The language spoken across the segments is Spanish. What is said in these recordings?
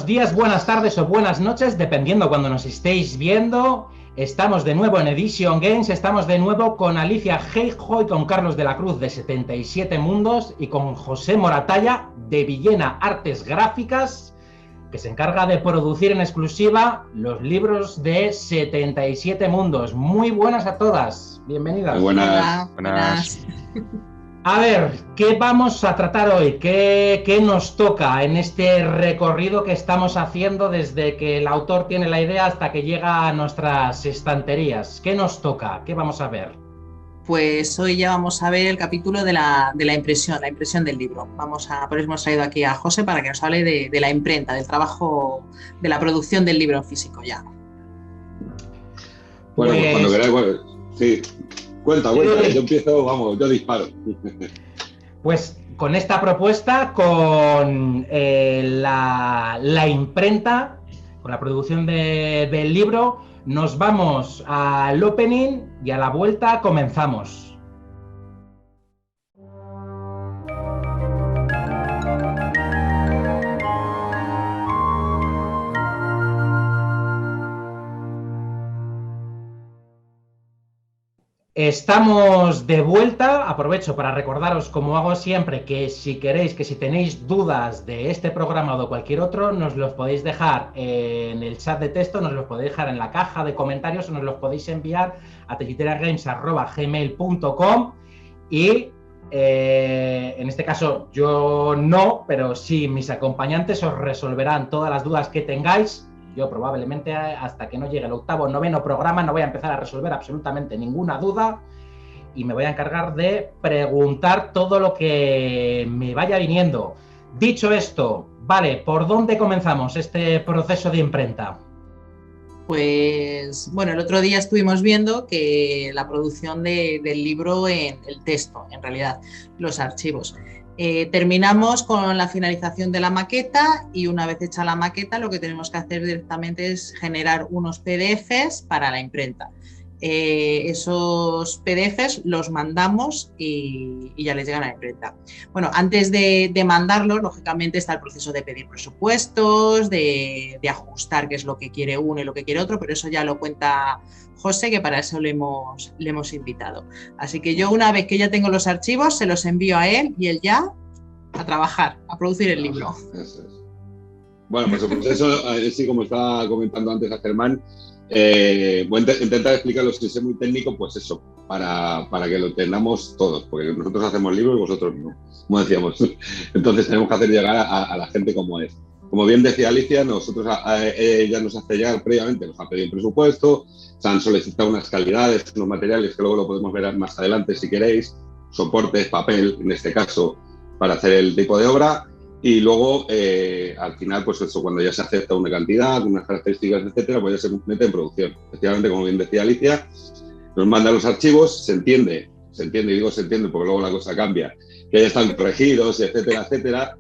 buenos días, buenas tardes o buenas noches, dependiendo cuando nos estéis viendo. Estamos de nuevo en Edition Games, estamos de nuevo con Alicia Geijo y con Carlos de la Cruz de 77 Mundos y con José Moratalla de Villena Artes Gráficas, que se encarga de producir en exclusiva los libros de 77 Mundos. Muy buenas a todas, bienvenidas. Muy buenas. Hola, buenas. A ver, ¿qué vamos a tratar hoy? ¿Qué nos toca en este recorrido que estamos haciendo desde que el autor tiene la idea hasta que llega a nuestras estanterías? ¿Qué nos toca? ¿Qué vamos a ver? Pues hoy ya vamos a ver el capítulo de la impresión del libro. Por eso hemos traído aquí a José para que nos hable de la imprenta, del trabajo, de la producción del libro en físico ya. Bueno, pues cuando queráis, bueno, sí. Cuenta, yo empiezo, vamos, yo disparo. Pues con esta propuesta, con la imprenta, con la producción del libro, nos vamos al opening y a la vuelta comenzamos. Estamos de vuelta. Aprovecho para recordaros, como hago siempre, que si queréis, que si tenéis dudas de este programa o de cualquier otro, nos los podéis dejar en el chat de texto, nos los podéis dejar en la caja de comentarios o nos los podéis enviar a tejiteragames@gmail.com y en este caso yo no, pero sí mis acompañantes os resolverán todas las dudas que tengáis. Yo probablemente hasta que no llegue el octavo o noveno programa no voy a empezar a resolver absolutamente ninguna duda y me voy a encargar de preguntar todo lo que me vaya viniendo. Dicho esto, vale, ¿por dónde comenzamos este proceso de imprenta? Pues bueno, el otro día estuvimos viendo que la producción del libro en el texto, en realidad, los archivos. Terminamos con la finalización de la maqueta y una vez hecha la maqueta lo que tenemos que hacer directamente es generar unos PDFs para la imprenta. Esos PDFs los mandamos y ya les llegan a la imprenta. Bueno, antes de mandarlos, lógicamente está el proceso de pedir presupuestos, de ajustar qué es lo que quiere uno y lo que quiere otro, pero eso ya lo cuenta José, que para eso le hemos invitado. Así que yo, una vez que ya tengo los archivos, se los envío a él y él ya a trabajar, a producir el libro. Eso es. Bueno, pues eso, sí, como estaba comentando antes a Germán, voy a intentar explicarlo sin ser muy técnico, pues eso, para que lo entendamos todos, porque nosotros hacemos libros y vosotros no, como decíamos. Entonces tenemos que hacer llegar a la gente como es. Como bien decía Alicia, nosotros ella nos hace llegar previamente, nos ha pedido un presupuesto, se han solicitado unas calidades, unos materiales que luego lo podemos ver más adelante si queréis, soportes, papel, en este caso, para hacer el tipo de obra. Y luego, al final, pues eso, cuando ya se acepta una cantidad, unas características, etcétera, pues ya se mete en producción. Efectivamente, como bien decía Alicia, nos manda los archivos, se entiende, y digo se entiende porque luego la cosa cambia, que ya están corregidos, etcétera, etcétera.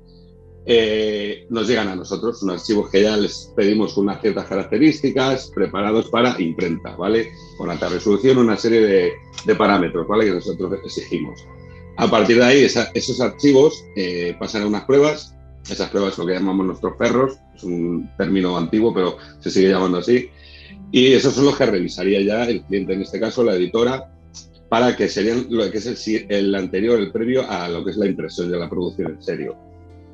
Nos llegan a nosotros unos archivos que ya les pedimos con unas ciertas características, preparados para imprenta, ¿vale? Con alta resolución, una serie de parámetros, ¿vale? Que nosotros exigimos. A partir de ahí, esos archivos pasan a unas pruebas. Esas pruebas lo que llamamos nuestros ferros, es un término antiguo, pero se sigue llamando así. Y esos son los que revisaría ya el cliente, en este caso la editora, para que serían lo que es el anterior, el previo a lo que es la impresión de la producción en serio.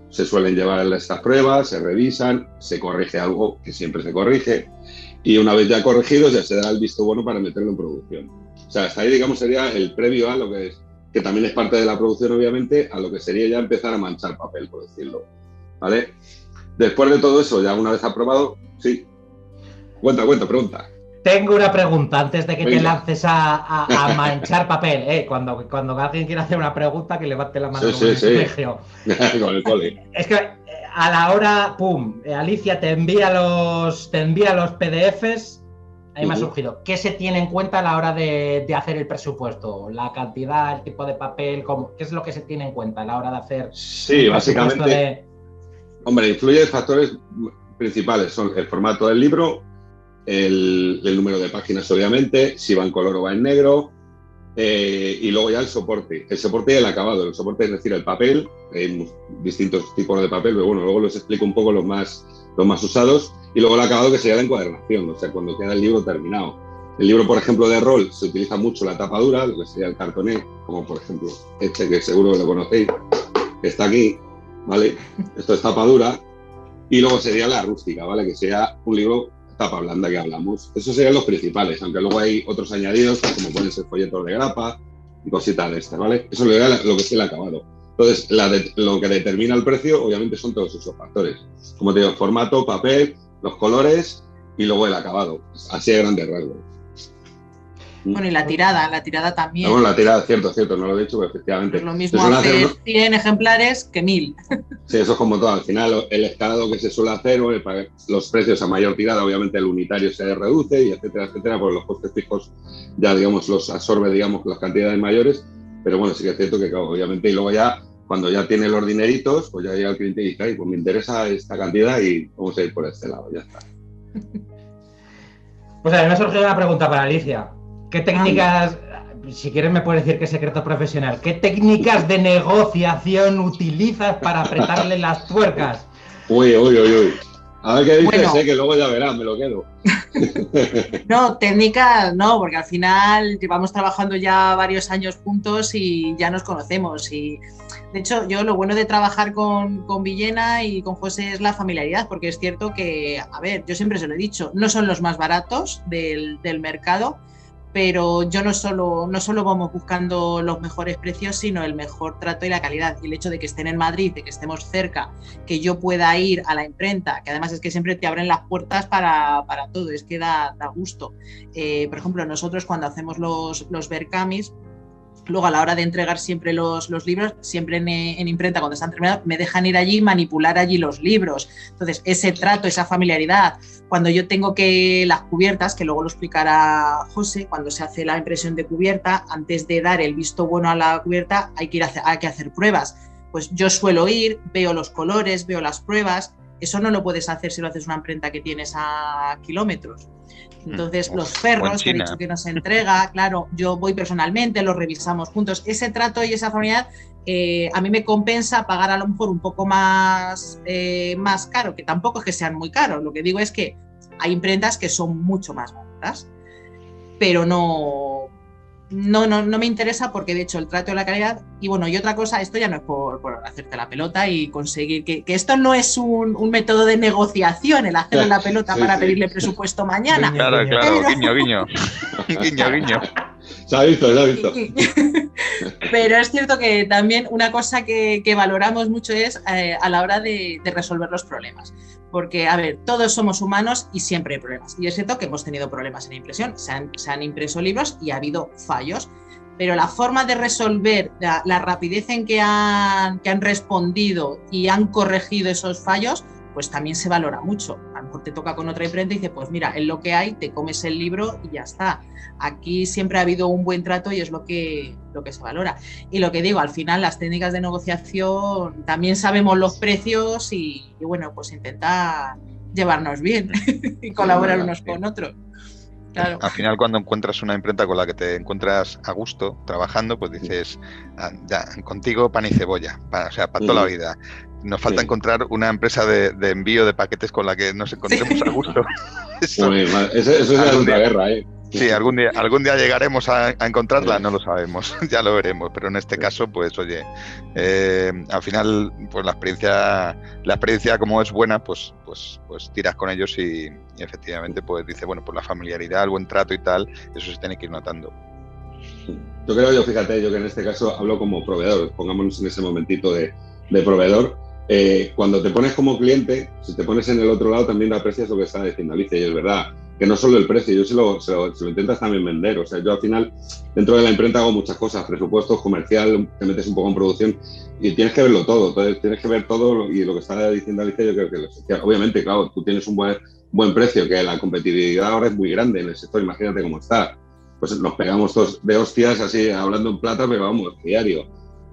Se suelen llevar estas pruebas, se revisan, se corrige algo, que siempre se corrige, y una vez ya corregidos ya se da el visto bueno para meterlo en producción. O sea, hasta ahí, digamos, sería el previo a lo que es, que también es parte de la producción, obviamente, a lo que sería ya empezar a manchar papel, por decirlo, ¿vale? Después de todo eso, ya una vez aprobado, sí. Cuenta, pregunta. Tengo una pregunta antes de que te lances a manchar papel. Cuando alguien quiera hacer una pregunta, que levante la mano en el colegio. Con el cole. Es que a la hora, pum, Alicia te envía los PDFs. Ahí me ha surgido. ¿Qué se tiene en cuenta a la hora de hacer el presupuesto? ¿La cantidad, el tipo de papel? ¿Qué es lo que se tiene en cuenta a la hora de hacer? Sí, básicamente. Hombre, influyen factores principales. Son el formato del libro, el número de páginas, obviamente, si va en color o va en negro, y luego ya el soporte y el acabado. El soporte es decir, el papel, hay distintos tipos de papel, pero bueno, luego les explico un poco los más usados, y luego el acabado, que sería la encuadernación, o sea, cuando queda el libro terminado. El libro, por ejemplo, de rol, se utiliza mucho la tapa dura, lo que sería el cartoné, como por ejemplo este, que seguro que lo conocéis, que está aquí, ¿vale? Esto es tapa dura. Y luego sería la rústica, ¿vale? Que sea un libro tapa blanda, que hablamos. Esos serían los principales, aunque luego hay otros añadidos, como pueden ser folletos de grapa y cositas de estas, ¿vale? Eso le da lo que es el acabado. Entonces, lo que determina el precio, obviamente, son todos esos factores. Como te digo, formato, papel, los colores y luego el acabado. Así de grandes rasgos. Bueno, y la tirada también. Bueno, la tirada, cierto, no lo he dicho, pero efectivamente. Es lo mismo hacer 100 ejemplares que 1000. Sí, eso es como todo. Al final, el escalado que se suele hacer, para los precios a mayor tirada, obviamente el unitario se reduce, y etcétera, porque los costes fijos ya, digamos, los absorbe, digamos, las cantidades mayores. Pero bueno, sí que es cierto que, claro, obviamente, y luego ya, cuando ya tiene los dineritos, pues ya llega el cliente y dice, ay, pues me interesa esta cantidad y vamos a ir por este lado, ya está. Pues a mí me ha surgido una pregunta para Alicia. ¿Qué técnicas, si quieres me puedes decir qué secreto profesional, qué técnicas de negociación utilizas para apretarle las tuercas? Uy. A ver qué dices, bueno, que luego ya verás, me lo quedo. No, técnicas no, porque al final llevamos trabajando ya varios años juntos y ya nos conocemos. Y de hecho, yo lo bueno de trabajar con Villena y con José es la familiaridad, porque es cierto que, a ver, yo siempre se lo he dicho, no son los más baratos del mercado, pero yo no solo vamos buscando los mejores precios, sino el mejor trato y la calidad. Y el hecho de que estén en Madrid, de que estemos cerca, que yo pueda ir a la imprenta, que además es que siempre te abren las puertas para todo, es que da gusto. Por ejemplo, nosotros cuando hacemos los Vercamis, luego a la hora de entregar siempre los libros, siempre en imprenta, cuando están terminados, me dejan ir allí y manipular allí los libros. Entonces, ese trato, esa familiaridad, cuando yo tengo que las cubiertas, que luego lo explicará José, cuando se hace la impresión de cubierta, antes de dar el visto bueno a la cubierta, hay que hacer pruebas. Pues yo suelo ir, veo los colores, veo las pruebas. Eso no lo puedes hacer si lo haces una imprenta que tienes a kilómetros. Entonces, los ferros que he dicho que nos entrega, claro, yo voy personalmente, los revisamos juntos. Ese trato y esa familiaridad a mí me compensa pagar a lo mejor un poco más caro, que tampoco es que sean muy caros. Lo que digo es que hay imprentas que son mucho más baratas, pero no me interesa, porque de hecho el trato y la calidad, y bueno, y otra cosa, esto ya no es por hacerte la pelota y conseguir que esto no es un método de negociación, el hacerle la pelota para pedirle presupuesto mañana. Claro, pero... guiño. Se ha visto. Pero es cierto que también una cosa que valoramos mucho es a la hora de resolver los problemas. Porque, a ver, todos somos humanos y siempre hay problemas. Y es cierto que hemos tenido problemas en la impresión. Se han impreso libros y ha habido fallos. Pero la forma de resolver, la rapidez en que han respondido y han corregido esos fallos, pues también se valora mucho. A lo mejor te toca con otra imprenta y dices, pues mira, es lo que hay, te comes el libro y ya está. Aquí siempre ha habido un buen trato y es lo que se valora. Y lo que digo, al final las técnicas de negociación, también sabemos los precios y bueno, pues intentar llevarnos bien y colaborar unos con otros. Claro. Al final, cuando encuentras una imprenta con la que te encuentras a gusto trabajando, pues dices, ya, contigo pan y cebolla, para toda la vida. Nos falta encontrar una empresa de envío de paquetes con la que nos encontremos a gusto. Eso es otra guerra, ¿eh? Sí, algún día llegaremos a encontrarla, no lo sabemos, ya lo veremos, pero en este caso, pues oye, al final, pues la experiencia como es buena, pues tiras con ellos y efectivamente, pues dice, bueno, pues la familiaridad, el buen trato y tal, eso se tiene que ir notando. Fíjate, yo que en este caso hablo como proveedor, pongámonos en ese momentito de proveedor. Cuando te pones como cliente, si te pones en el otro lado, también aprecias lo que está diciendo Alicia, y es verdad que no solo el precio, yo se lo intentas también vender. O sea, yo al final, dentro de la imprenta hago muchas cosas, presupuestos, comercial, te metes un poco en producción y tienes que verlo todo. Entonces, tienes que ver todo, y lo que está diciendo Alicia, yo creo que lo esencial. Obviamente, claro, tú tienes un buen precio, que la competitividad ahora es muy grande en el sector, imagínate cómo está. Pues nos pegamos todos de hostias así, hablando en plata, pero vamos, diario.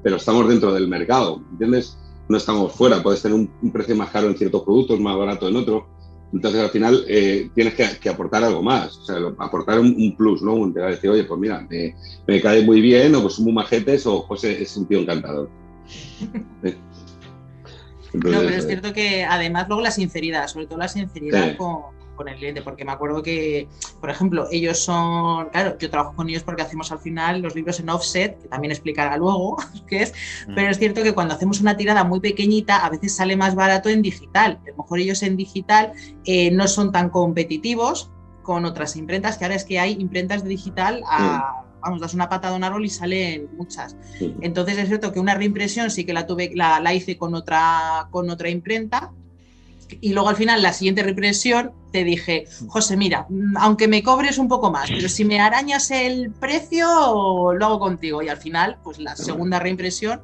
Pero estamos dentro del mercado, ¿entiendes? No estamos fuera, puedes tener un precio más caro en ciertos productos, más barato en otros. Entonces, al final, tienes que aportar algo más, o sea, aportar un plus, ¿no? Te va a decir, oye, pues mira, me cae muy bien, o pues son muy majetes, o José es un tío encantador. Entonces, no, pero es cierto que además luego la sinceridad, sobre todo la sinceridad sí. con el cliente, porque me acuerdo que, por ejemplo, ellos son, claro, yo trabajo con ellos porque hacemos al final los libros en offset, que también explicará luego qué es, pero es cierto que cuando hacemos una tirada muy pequeñita, a veces sale más barato en digital. A lo mejor ellos en digital no son tan competitivos con otras imprentas, que ahora es que hay imprentas de digital vamos, das una patada a un árbol y salen muchas. Entonces es cierto que una reimpresión sí que la hice con otra imprenta, y luego al final la siguiente reimpresión te dije, José, mira, aunque me cobres un poco más, pero si me arañas el precio, lo hago contigo. Y al final, pues la segunda reimpresión,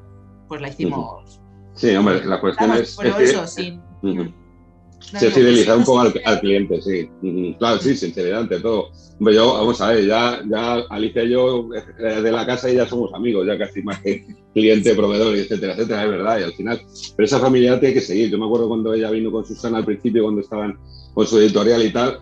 pues la hicimos. Sí, hombre, la cuestión es... Pero eso, sin... Se fideliza un poco al cliente, sí. Claro, sí, sinceridad ante todo. Hombre, vamos a ver, ya Alicia y yo de la casa y ya somos amigos, ya casi más que cliente, proveedor, etcétera, etcétera, es verdad, y al final. Pero esa familia tiene que seguir. Yo me acuerdo cuando ella vino con Susana al principio, cuando estaban con su editorial y tal,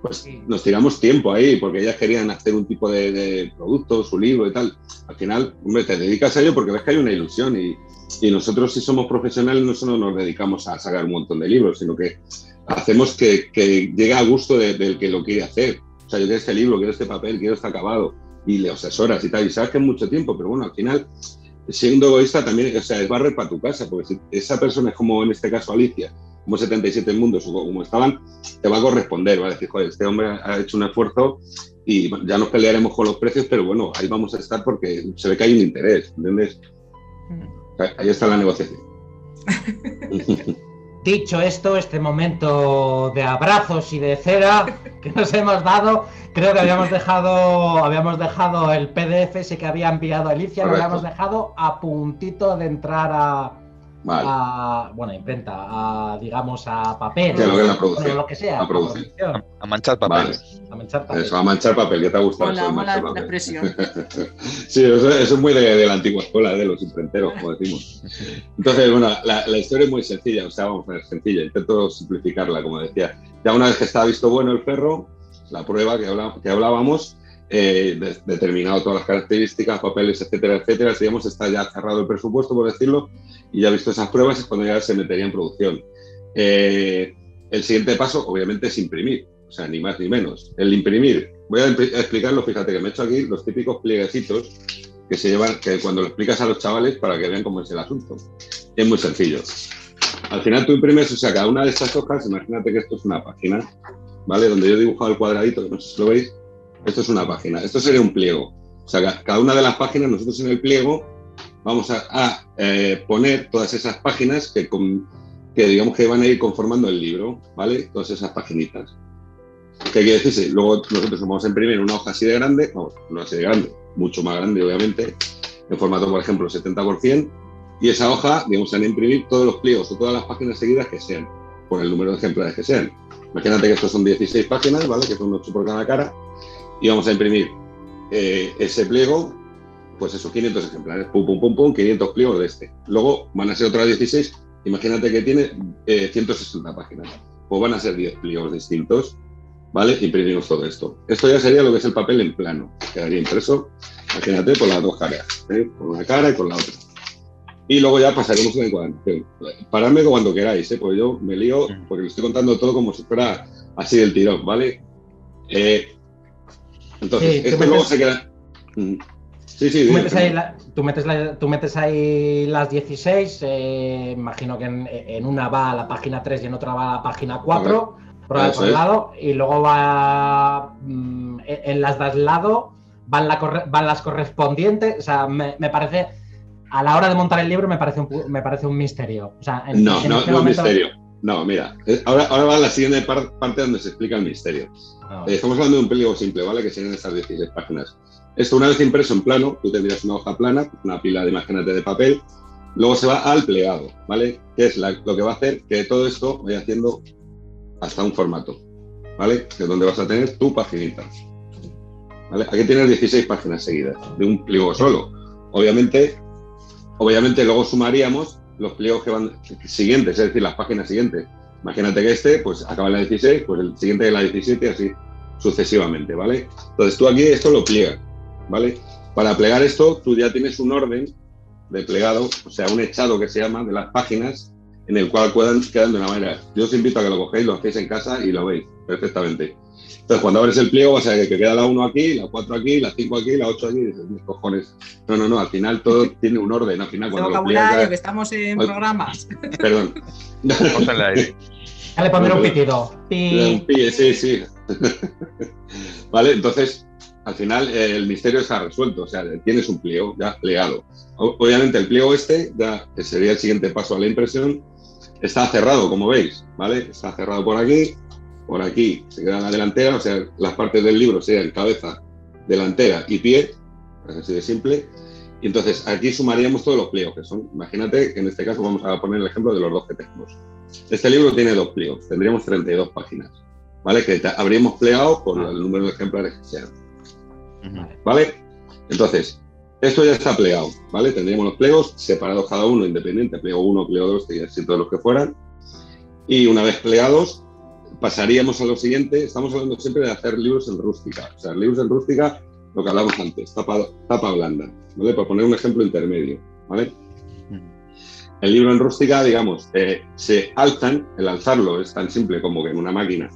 pues nos tiramos tiempo ahí, porque ellas querían hacer un tipo de producto, su libro y tal. Al final, hombre, te dedicas a ello porque ves que hay una ilusión y nosotros, si somos profesionales, no solo nos dedicamos a sacar un montón de libros, sino que hacemos que llegue a gusto del que lo quiere hacer. O sea, yo quiero este libro, quiero este papel, quiero este acabado, y le asesoras y tal, y sabes que es mucho tiempo, pero bueno, al final, siendo egoísta también, o sea, es barrer para tu casa, porque si esa persona es como en este caso Alicia, como 77 Mundos, o como estaban, te va a corresponder, va a decir, joder, este hombre ha hecho un esfuerzo y ya nos pelearemos con los precios, pero bueno, ahí vamos a estar porque se ve que hay un interés, ¿entiendes? Ahí está la negociación. Dicho esto, este momento de abrazos y de cera que nos hemos dado, creo que habíamos dejado el PDF ese que había enviado Alicia, lo habíamos dejado a puntito de entrar a imprenta, digamos a papel, sí, lo que sea, a manchar papel. Vale. A manchar papel. Eso, a manchar papel, ¿qué te ha gustado? Mola la expresión. Sí, eso es muy de la antigua escuela, de los imprenteros, como decimos. Entonces, bueno, la historia es muy sencilla, o sea, vamos a ver, sencilla, intento simplificarla, como decía. Ya una vez que está visto bueno el ferro, la prueba que hablábamos, determinado todas las características, papeles, etcétera, etcétera, digamos, está ya cerrado el presupuesto, por decirlo, y ya visto esas pruebas es cuando ya se metería en producción. El siguiente paso, obviamente, es imprimir, o sea, ni más ni menos. El imprimir, voy a explicarlo, fíjate que me he hecho aquí los típicos plieguecitos que se llevan, que cuando lo explicas a los chavales para que vean cómo es el asunto. Es muy sencillo. Al final tú imprimes, o sea, cada una de estas hojas, imagínate que esto es una página, ¿vale? Donde yo he dibujado el cuadradito, que no sé si lo veis, esto es una página, esto sería un pliego. O sea, cada una de las páginas, nosotros en el pliego vamos a poner todas esas páginas que digamos que van a ir conformando el libro, ¿vale? Todas esas paginitas. ¿Qué quiere decirse? Luego nosotros vamos a imprimir una hoja así de grande, vamos, no así de grande, mucho más grande, obviamente, en formato, por ejemplo, 70%, y esa hoja, digamos, van a imprimir todos los pliegos o todas las páginas seguidas que sean, por el número de ejemplares que sean. Imagínate que estos son 16 páginas, ¿vale? Que son 8 por cada cara, y vamos a imprimir ese pliego, pues eso, 500 ejemplares, pum, pum, pum, pum, 500 pliegos de este. Luego van a ser otras 16, imagínate que tiene 160 páginas, pues van a ser 10 pliegos distintos, ¿vale? Imprimimos todo esto. Esto ya sería lo que es el papel en plano, quedaría impreso, imagínate, por las dos caras, por una cara y por la otra. Y luego ya pasaremos a la encuadernación. Paradme cuando queráis, porque yo me lío, porque lo estoy contando todo como si fuera así del tirón, ¿vale? Entonces, sí, esto luego se queda... Sí, tú metes ahí las 16, imagino que en una va a la página 3 y en otra va a la página 4, por el lado, y luego va en las de al lado van las correspondientes, o sea, me parece, a la hora de montar el libro me parece un misterio. O sea, no es misterio. No, mira, ahora va la siguiente parte donde se explica el misterio. Estamos hablando de un pliego simple, ¿vale? Que serían estas 16 páginas. Esto, una vez impreso en plano, tú tendrías una hoja plana, una pila de, imagínate, de papel, luego se va al plegado, ¿vale? Que es lo que va a hacer que todo esto vaya haciendo hasta un formato, ¿vale? Que es donde vas a tener tu paginita, ¿vale? Aquí tienes 16 páginas seguidas, de un pliego solo. Obviamente luego sumaríamos los pliegos que van siguientes, es decir, las páginas siguientes. Imagínate que este, pues acaba en la 16, pues el siguiente en la 17 y así sucesivamente, ¿vale? Entonces tú aquí esto lo pliegas, ¿vale? Para plegar esto, tú ya tienes un orden de plegado, o sea, un echado que se llama de las páginas, en el cual quedan de una manera. Yo os invito a que lo cogéis, lo hacéis en casa y lo veis perfectamente. Entonces, cuando abres el pliego, vas a ver que queda la 1 aquí, la 4 aquí, la 5 aquí, la 8 aquí, y dices, mis cojones. No, al final todo tiene un orden. Al final, cuando vocabulario, que estamos en programas. Perdón. Vamos en la aire. Ya le pondré un pitido. Un pi, sí. Vale, entonces, al final el misterio está resuelto, o sea, tienes un pliego ya plegado. Obviamente el pliego este, ya que sería el siguiente paso a la impresión, está cerrado, como veis, ¿vale? Está cerrado por aquí se queda la delantera, o sea, las partes del libro serían cabeza, delantera y pie, así de simple. Y entonces aquí sumaríamos todos los pliegos, que son, imagínate que en este caso vamos a poner el ejemplo de los dos que tenemos. Este libro tiene 2 pliegos, tendríamos 32 páginas, ¿vale? Que habríamos plegado por el número de ejemplares que sean, ¿vale? Entonces, esto ya está plegado, ¿vale? Tendríamos los pliegos separados cada uno, independiente, pliego 1, pliego 2, y así todos los que fueran. Y una vez plegados, pasaríamos a lo siguiente. Estamos hablando siempre de hacer libros en rústica. O sea, libros en rústica, lo que hablamos antes, tapa blanda, ¿vale? Por poner un ejemplo intermedio, ¿vale? El libro en rústica, digamos, se alzan. El alzarlo es tan simple como que en una máquina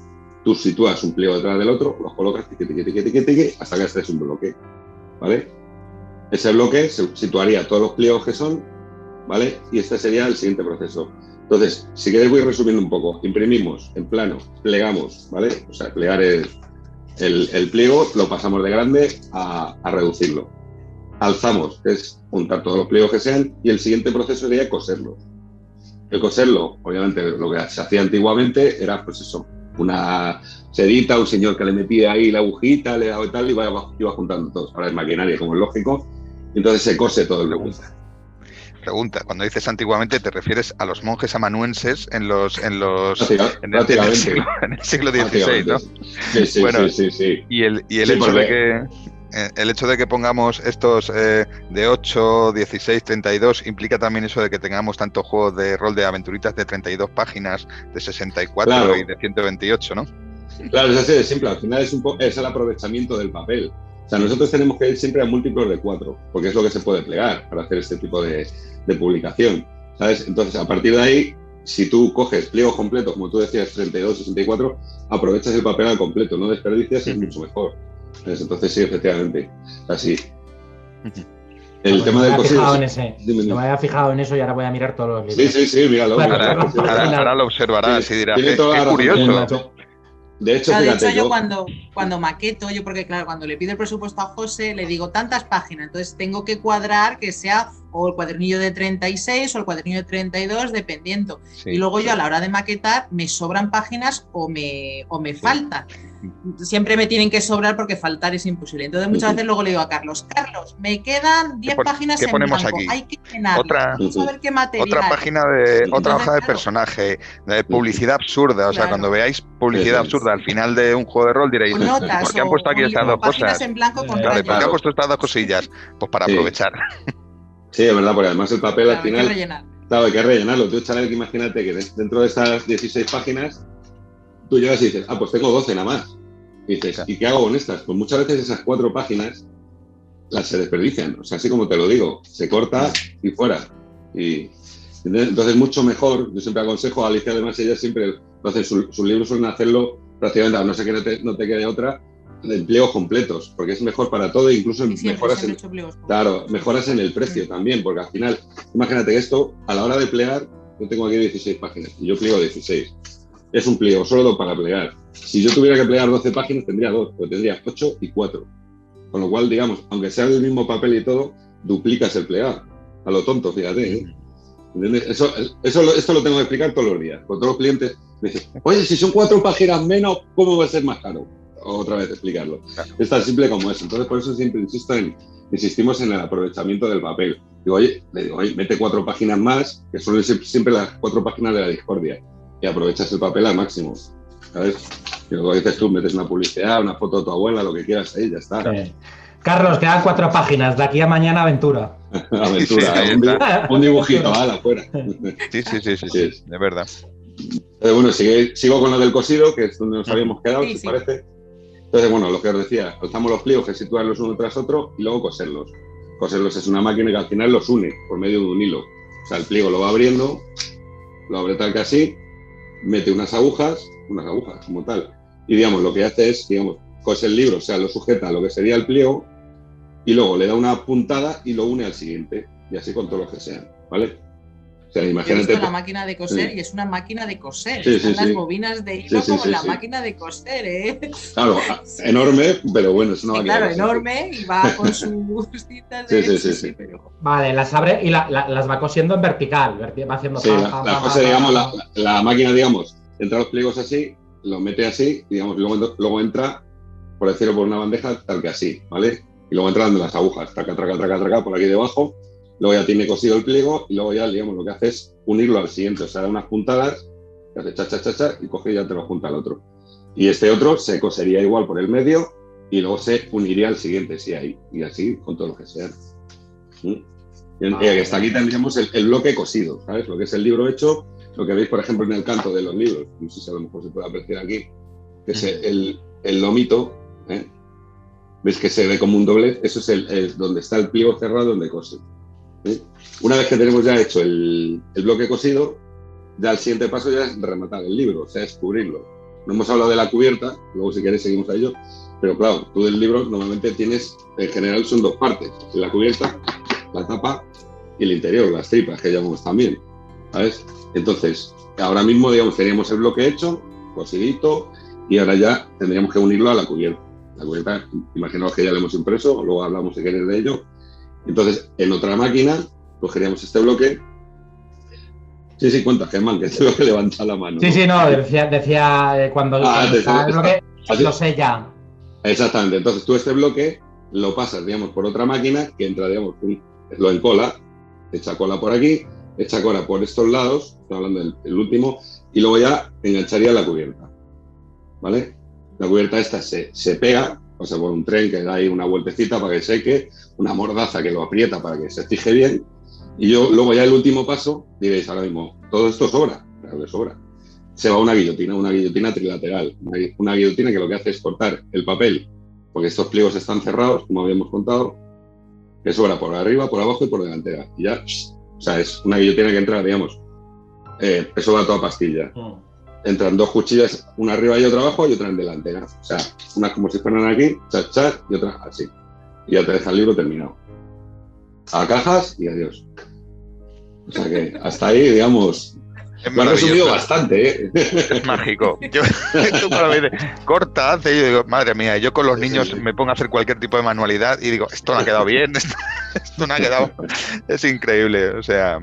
tú sitúas un pliego detrás del otro, los colocas hasta que este es un bloque, ¿vale? Ese bloque se situaría todos los pliegos que son, ¿vale? Y este sería el siguiente proceso. Entonces, si queréis voy resumiendo un poco. Imprimimos en plano, plegamos, ¿vale? O sea, plegar el pliego, lo pasamos de grande a reducirlo. Alzamos, que es juntar todos los pliegos que sean, y el siguiente proceso sería coserlo. El coserlo, obviamente, lo que se hacía antiguamente era, pues eso, una sedita, un señor que le metía ahí la agujita, le daba y tal, y iba juntando todo. Ahora es maquinaria, como es lógico, y entonces se cose todo el pliego. Pregunta, cuando dices antiguamente, ¿te refieres a los monjes amanuenses en el siglo XVI, ¿no? Sí, bueno, sí. Y el hecho de que pongamos estos de 8, 16, 32, implica también eso de que tengamos tantos juegos de rol de aventuritas de 32 páginas, de 64 claro. Y de 128, ¿no? Claro, es así de simple. Al final es el aprovechamiento del papel. O sea, nosotros tenemos que ir siempre a múltiplos de 4, porque es lo que se puede plegar para hacer este tipo de publicación, ¿sabes? Entonces, a partir de ahí, si tú coges pliegos completos, como tú decías, 32, 64, aprovechas el papel al completo, no desperdicias y es mucho mejor. ¿Sabes? Entonces, sí, efectivamente, así. El tema del cosido... No me había fijado en eso y ahora voy a mirar todos los libros. Sí, míralo. Ahora lo observarás y dirás, qué curioso. De hecho, claro, fíjate, yo cuando maqueto, porque claro, cuando le pido el presupuesto a José, le digo tantas páginas, entonces tengo que cuadrar que sea o el cuadernillo de 36 o el cuadernillo de 32, dependiendo. Sí, y luego yo a la hora de maquetar me sobran páginas o me faltan. Siempre me tienen que sobrar porque faltar es imposible. Entonces muchas veces luego le digo a Carlos, me quedan 10 páginas en blanco, aquí? Hay que llenarlo. Vamos a ver qué material. Otra página de otra hoja de personaje, de publicidad absurda. O sea, cuando veáis publicidad absurda al final de un juego de rol diréis, ¿por qué han puesto aquí estas dos cosas? En blanco con ¿por qué han puesto estas dos cosillas? Pues para aprovechar. Sí, es verdad, porque además el papel al final... Hay que rellenarlo. Tú, Chanel, que imagínate que dentro de estas 16 páginas tú llegas y dices, pues tengo 12 nada más. Y dices, ¿y qué hago con estas? Pues muchas veces esas 4 páginas las se desperdician. O sea, así como te lo digo, se corta y fuera. Y entonces mucho mejor, yo siempre aconsejo a Alicia, además ella siempre lo hace, sus libros suelen hacerlo prácticamente, a no ser que no te quede otra, de empleos completos, porque es mejor para todo, incluso mejoras en el precio también, porque al final, imagínate que esto, a la hora de plegar, yo tengo aquí 16 páginas y yo pliego 16. Es un pliego solo para plegar. Si yo tuviera que plegar 12 páginas, tendría 2, pero tendría 8 y 4. Con lo cual, digamos, aunque sea el mismo papel y todo, duplicas el plegar. A lo tonto, fíjate, ¿eh? ¿Entiendes? Esto lo tengo que explicar todos los días. Con todos los clientes me dicen, oye, si son 4 páginas menos, ¿cómo va a ser más caro? Otra vez explicarlo. Claro. Es tan simple como eso. Entonces, por eso siempre insistimos en el aprovechamiento del papel. Le digo, oye, mete 4 páginas más, que suelen ser siempre las 4 páginas de la discordia, y aprovechas el papel al máximo, ¿sabes? Y luego dices tú, metes una publicidad, una foto de tu abuela, lo que quieras ahí, ya está. Sí. Carlos, quedan 4 páginas, de aquí a mañana aventura. Aventura, un dibujito, afuera. Sí, es verdad. Bueno, sigo con lo del cosido, que es donde nos habíamos quedado, Sí, si sí. parece. Entonces, bueno, lo que os decía, alzamos los pliegos, que situarlos uno tras otro y luego coserlos. Coserlos es una máquina que al final los une por medio de un hilo. O sea, el pliego lo va abriendo, lo abre tal que así, mete unas agujas como tal. Y digamos, lo que hace es, digamos, cose el libro, o sea, lo sujeta a lo que sería el pliego y luego le da una puntada y lo une al siguiente. Y así con todos los que sean, ¿vale? O sea, Yo he imagínate. visto la máquina de coser Sí. y es una máquina de coser. Sí, Están sí, las sí. bobinas de hilo Sí, sí, como sí, en la sí. máquina de coser, ¿eh? Claro, enorme, pero bueno, es una Sí, máquina claro, de coser, sí. enorme y va con sus cintas Sí, de... sí, Sí, sí, sí, sí. pero... Vale, las abre y las va cosiendo en vertical. Va haciendo Sí, pam, pam, la pam, cosa, pam, digamos, pam, pam. la máquina, digamos, entra los pliegos así, lo mete así, y digamos, luego entra, por decirlo, por una bandeja tal que así, ¿vale? Y luego entra dando las agujas, traca, traca, traca, traca, por aquí debajo, luego ya tiene cosido el pliego y luego ya, digamos, lo que hace es unirlo al siguiente, o sea, da unas puntadas, que hace cha, cha, cha, cha, y coge y ya te lo junta al otro. Y este otro se cosería igual por el medio y luego se uniría al siguiente, sí, ahí, y así con todo lo que sea. ¿Mm? Hasta aquí tendríamos el bloque cosido, ¿sabes? Lo que es el libro hecho, lo que veis, por ejemplo, en el canto de los libros, no sé si a lo mejor se puede apreciar aquí, que es el lomito, ¿eh? ¿Ves que se ve como un doblez? Eso es donde está el pliego cerrado, donde cose. ¿Eh? Una vez que tenemos ya hecho el bloque cosido, ya el siguiente paso ya es rematar el libro, o sea, es cubrirlo. No hemos hablado de la cubierta, luego si queréis seguimos a ello, pero claro, tú del libro normalmente tienes, en general son dos partes, la cubierta, la tapa y el interior, las tripas que llamamos también, ¿sabes? Entonces, ahora mismo, digamos, teníamos el bloque hecho, cosidito, y ahora ya tendríamos que unirlo a la cubierta. La cubierta, imaginaos que ya lo hemos impreso, luego hablamos si queréis de ello. Entonces, en otra máquina, cogeríamos este bloque. Sí, cuenta, Germán, que tengo que levantar la mano. Sí, no, decía cuando está el bloque, lo sé ya. Exactamente, entonces tú este bloque lo pasas, digamos, por otra máquina que entra, digamos, lo encola, echa cola por aquí, echa cola por estos lados, estoy hablando del último, y luego ya engancharía la cubierta, ¿vale? La cubierta esta se pega, pasa por un tren que da ahí una vueltecita para que seque, una mordaza que lo aprieta para que se fije bien, y luego ya el último paso, diréis ahora mismo, todo esto sobra, claro que sobra. Se va a una guillotina trilateral, una guillotina que lo que hace es cortar el papel, porque estos pliegos están cerrados, como habíamos contado, que sobra por arriba, por abajo y por delantera. Y ya, o sea, es una guillotina que entra, digamos, eso va a toda pastilla. Entran dos cuchillas, una arriba y otra abajo y otra en delantera. O sea, una como si fueran aquí, chat, chat, y otra así. Y ya te deja el libro terminado. A cajas y adiós. O sea que hasta ahí, digamos, Es lo han resumido maravilloso. bastante, ¿eh? Es mágico. Tú cuando me dices, corta, hace, y yo digo, madre mía, yo con los niños Sí. me pongo a hacer cualquier tipo de manualidad y digo, esto no ha quedado bien, esto no ha quedado. Es increíble, o sea.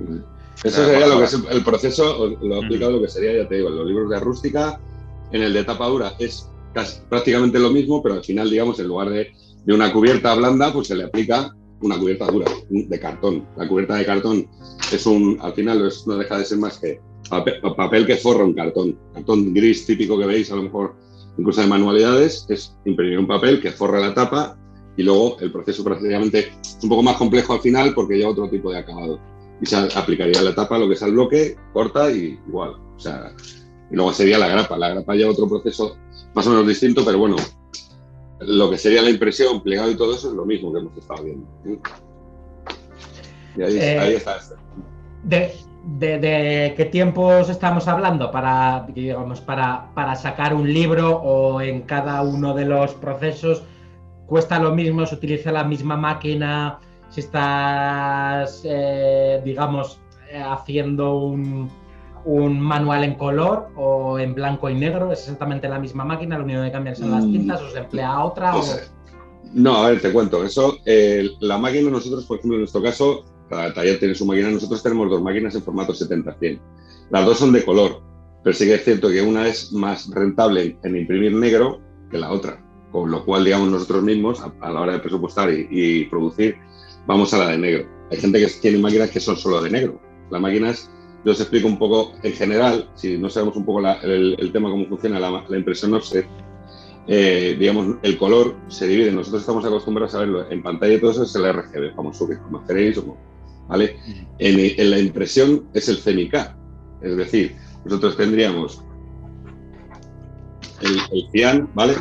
Eso sería lo que es el proceso, lo he explicado lo que sería, ya te digo, en los libros de rústica, en el de tapa dura es prácticamente lo mismo, pero al final, digamos, en lugar de una cubierta blanda, pues se le aplica una cubierta dura, de cartón. La cubierta de cartón al final no deja de ser más que papel que forra un cartón gris típico que veis a lo mejor incluso de manualidades, es imprimir un papel que forra la tapa y luego el proceso prácticamente es un poco más complejo al final porque lleva otro tipo de acabado. Y se aplicaría la tapa, lo que es el bloque, corta y igual. O sea, y luego sería la grapa. La grapa lleva otro proceso más o menos distinto, pero bueno, lo que sería la impresión, plegado y todo eso es lo mismo que hemos estado viendo. Y ahí está. ¿De qué tiempos estamos hablando para sacar un libro o en cada uno de los procesos? ¿Cuesta lo mismo? ¿Se utiliza la misma máquina? Si estás, digamos, haciendo un manual en color o en blanco y negro, ¿es exactamente la misma máquina? ¿Lo único que cambian son las tintas o se emplea otra? No, a ver, te cuento. Eso, la máquina nosotros, por ejemplo, en nuestro caso, cada taller tiene su máquina. Nosotros tenemos dos máquinas en formato 70-100. Las dos son de color, pero sí que es cierto que una es más rentable en imprimir negro que la otra. Con lo cual, digamos, nosotros mismos, a la hora de presupuestar y producir, vamos a la de negro. Hay gente que tiene máquinas que son solo de negro. Las máquinas, yo os explico un poco en general, si no sabemos un poco el tema, cómo funciona la impresión offset, digamos, el color se divide. Nosotros estamos acostumbrados a verlo en pantalla y todo eso es el RGB, famoso que conoceréis, ¿vale? En la impresión es el CMYK, es decir, nosotros tendríamos el cian, ¿vale?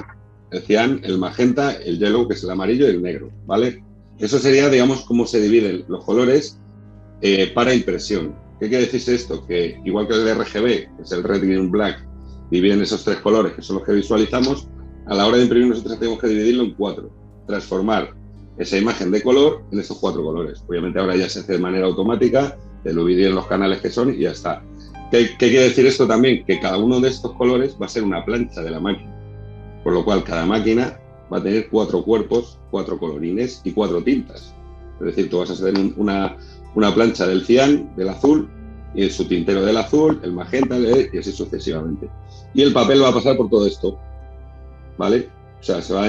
El cian, el magenta, el yellow, que es el amarillo, y el negro, ¿vale? Eso sería, digamos, cómo se dividen los colores para impresión. ¿Qué quiere decir esto? Que igual que el RGB, que es el red, green, black, dividen esos 3 colores, que son los que visualizamos, a la hora de imprimir nosotros tenemos que dividirlo en 4, transformar esa imagen de color en esos 4 colores. Obviamente ahora ya se hace de manera automática, te lo dividen en los canales que son y ya está. ¿Qué quiere decir esto también? Que cada uno de estos colores va a ser una plancha de la máquina, por lo cual cada máquina va a tener 4 cuerpos, 4 colorines y 4 tintas. Es decir, tú vas a hacer una plancha del cian, del azul, y su tintero del azul, el magenta, y así sucesivamente. Y el papel va a pasar por todo esto, ¿vale? O sea, se va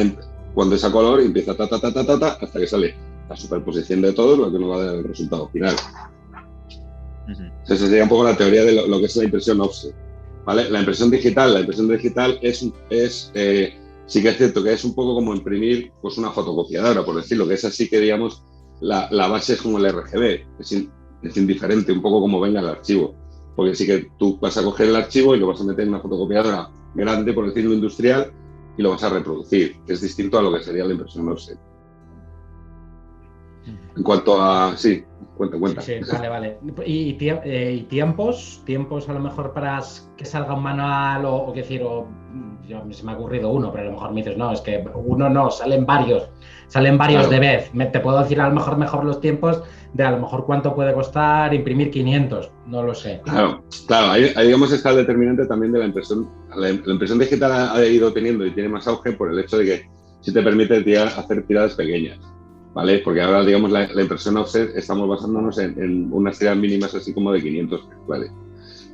cuando es a color empieza hasta que sale la superposición de todos, lo que nos va a dar el resultado final. Esa sería un poco la teoría de lo que es la impresión offset, ¿vale? La impresión digital sí que es cierto que es un poco como imprimir pues una fotocopiadora, por decirlo, que es así que digamos la base es como el RGB, es indiferente un poco como venga el archivo, porque sí que tú vas a coger el archivo y lo vas a meter en una fotocopiadora grande, por decirlo industrial, y lo vas a reproducir, que es distinto a lo que sería la impresión offset. En cuanto a... Sí, cuenta. Sí, vale. ¿Y tiempos a lo mejor para que salga un manual o qué decir, se me ha ocurrido uno, pero a lo mejor me dices, no, es que uno no, salen varios claro. De vez. Te puedo decir a lo mejor los tiempos de a lo mejor cuánto puede costar imprimir 500, no lo sé. Claro, ahí digamos está el determinante también de la impresión. La impresión digital ha ido teniendo y tiene más auge por el hecho de que sí te permite hacer tiradas pequeñas, ¿vale? Porque ahora, digamos, la impresión offset estamos basándonos en unas tiradas mínimas así como de 500 píxeles,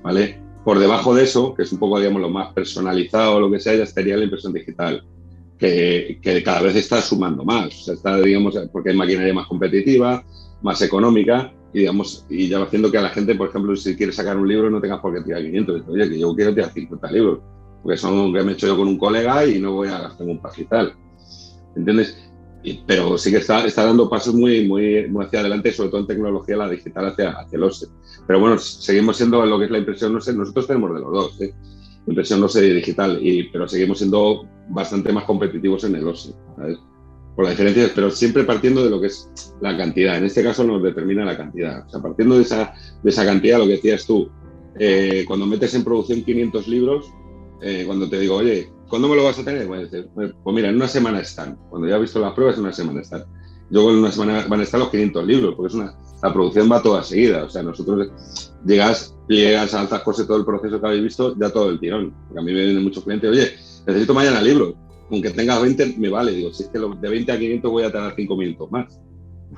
¿vale? Por debajo de eso, que es un poco, digamos, lo más personalizado o lo que sea, ya estaría la impresión digital, que cada vez está sumando más. O sea, está, digamos, porque hay maquinaria más competitiva, más económica, y, digamos, y ya va haciendo que a la gente, por ejemplo, si quiere sacar un libro, no tengas por qué tirar 500. Oye, que yo quiero tirar 50 libros, porque son que me he hecho yo con un colega y no voy a gastar un pastizal. ¿Entiendes? Pero sí que está dando pasos muy hacia adelante, sobre todo en tecnología, la digital hacia el offset. Pero bueno, seguimos siendo lo que es la impresión offset, nosotros tenemos de los dos, impresión offset y digital, pero seguimos siendo bastante más competitivos en el offset, ¿sabes? Por la diferencia, pero siempre partiendo de lo que es la cantidad. En este caso nos determina la cantidad. O sea, partiendo de esa cantidad, lo que decías tú, cuando metes en producción 500 libros, cuando te digo, oye, ¿cuándo me lo vas a tener? Voy a decir, pues mira, en una semana están. Cuando ya he visto las pruebas, en una semana están. Luego en una semana van a estar los 500 libros, porque la producción va toda seguida. O sea, nosotros llegas a altas cosas, todo el proceso que habéis visto, ya todo el tirón. Porque a mí me vienen muchos clientes, oye, necesito mañana libros. Aunque tengas 20, me vale. Digo, si es que de 20 a 500 voy a tardar 5 minutos más.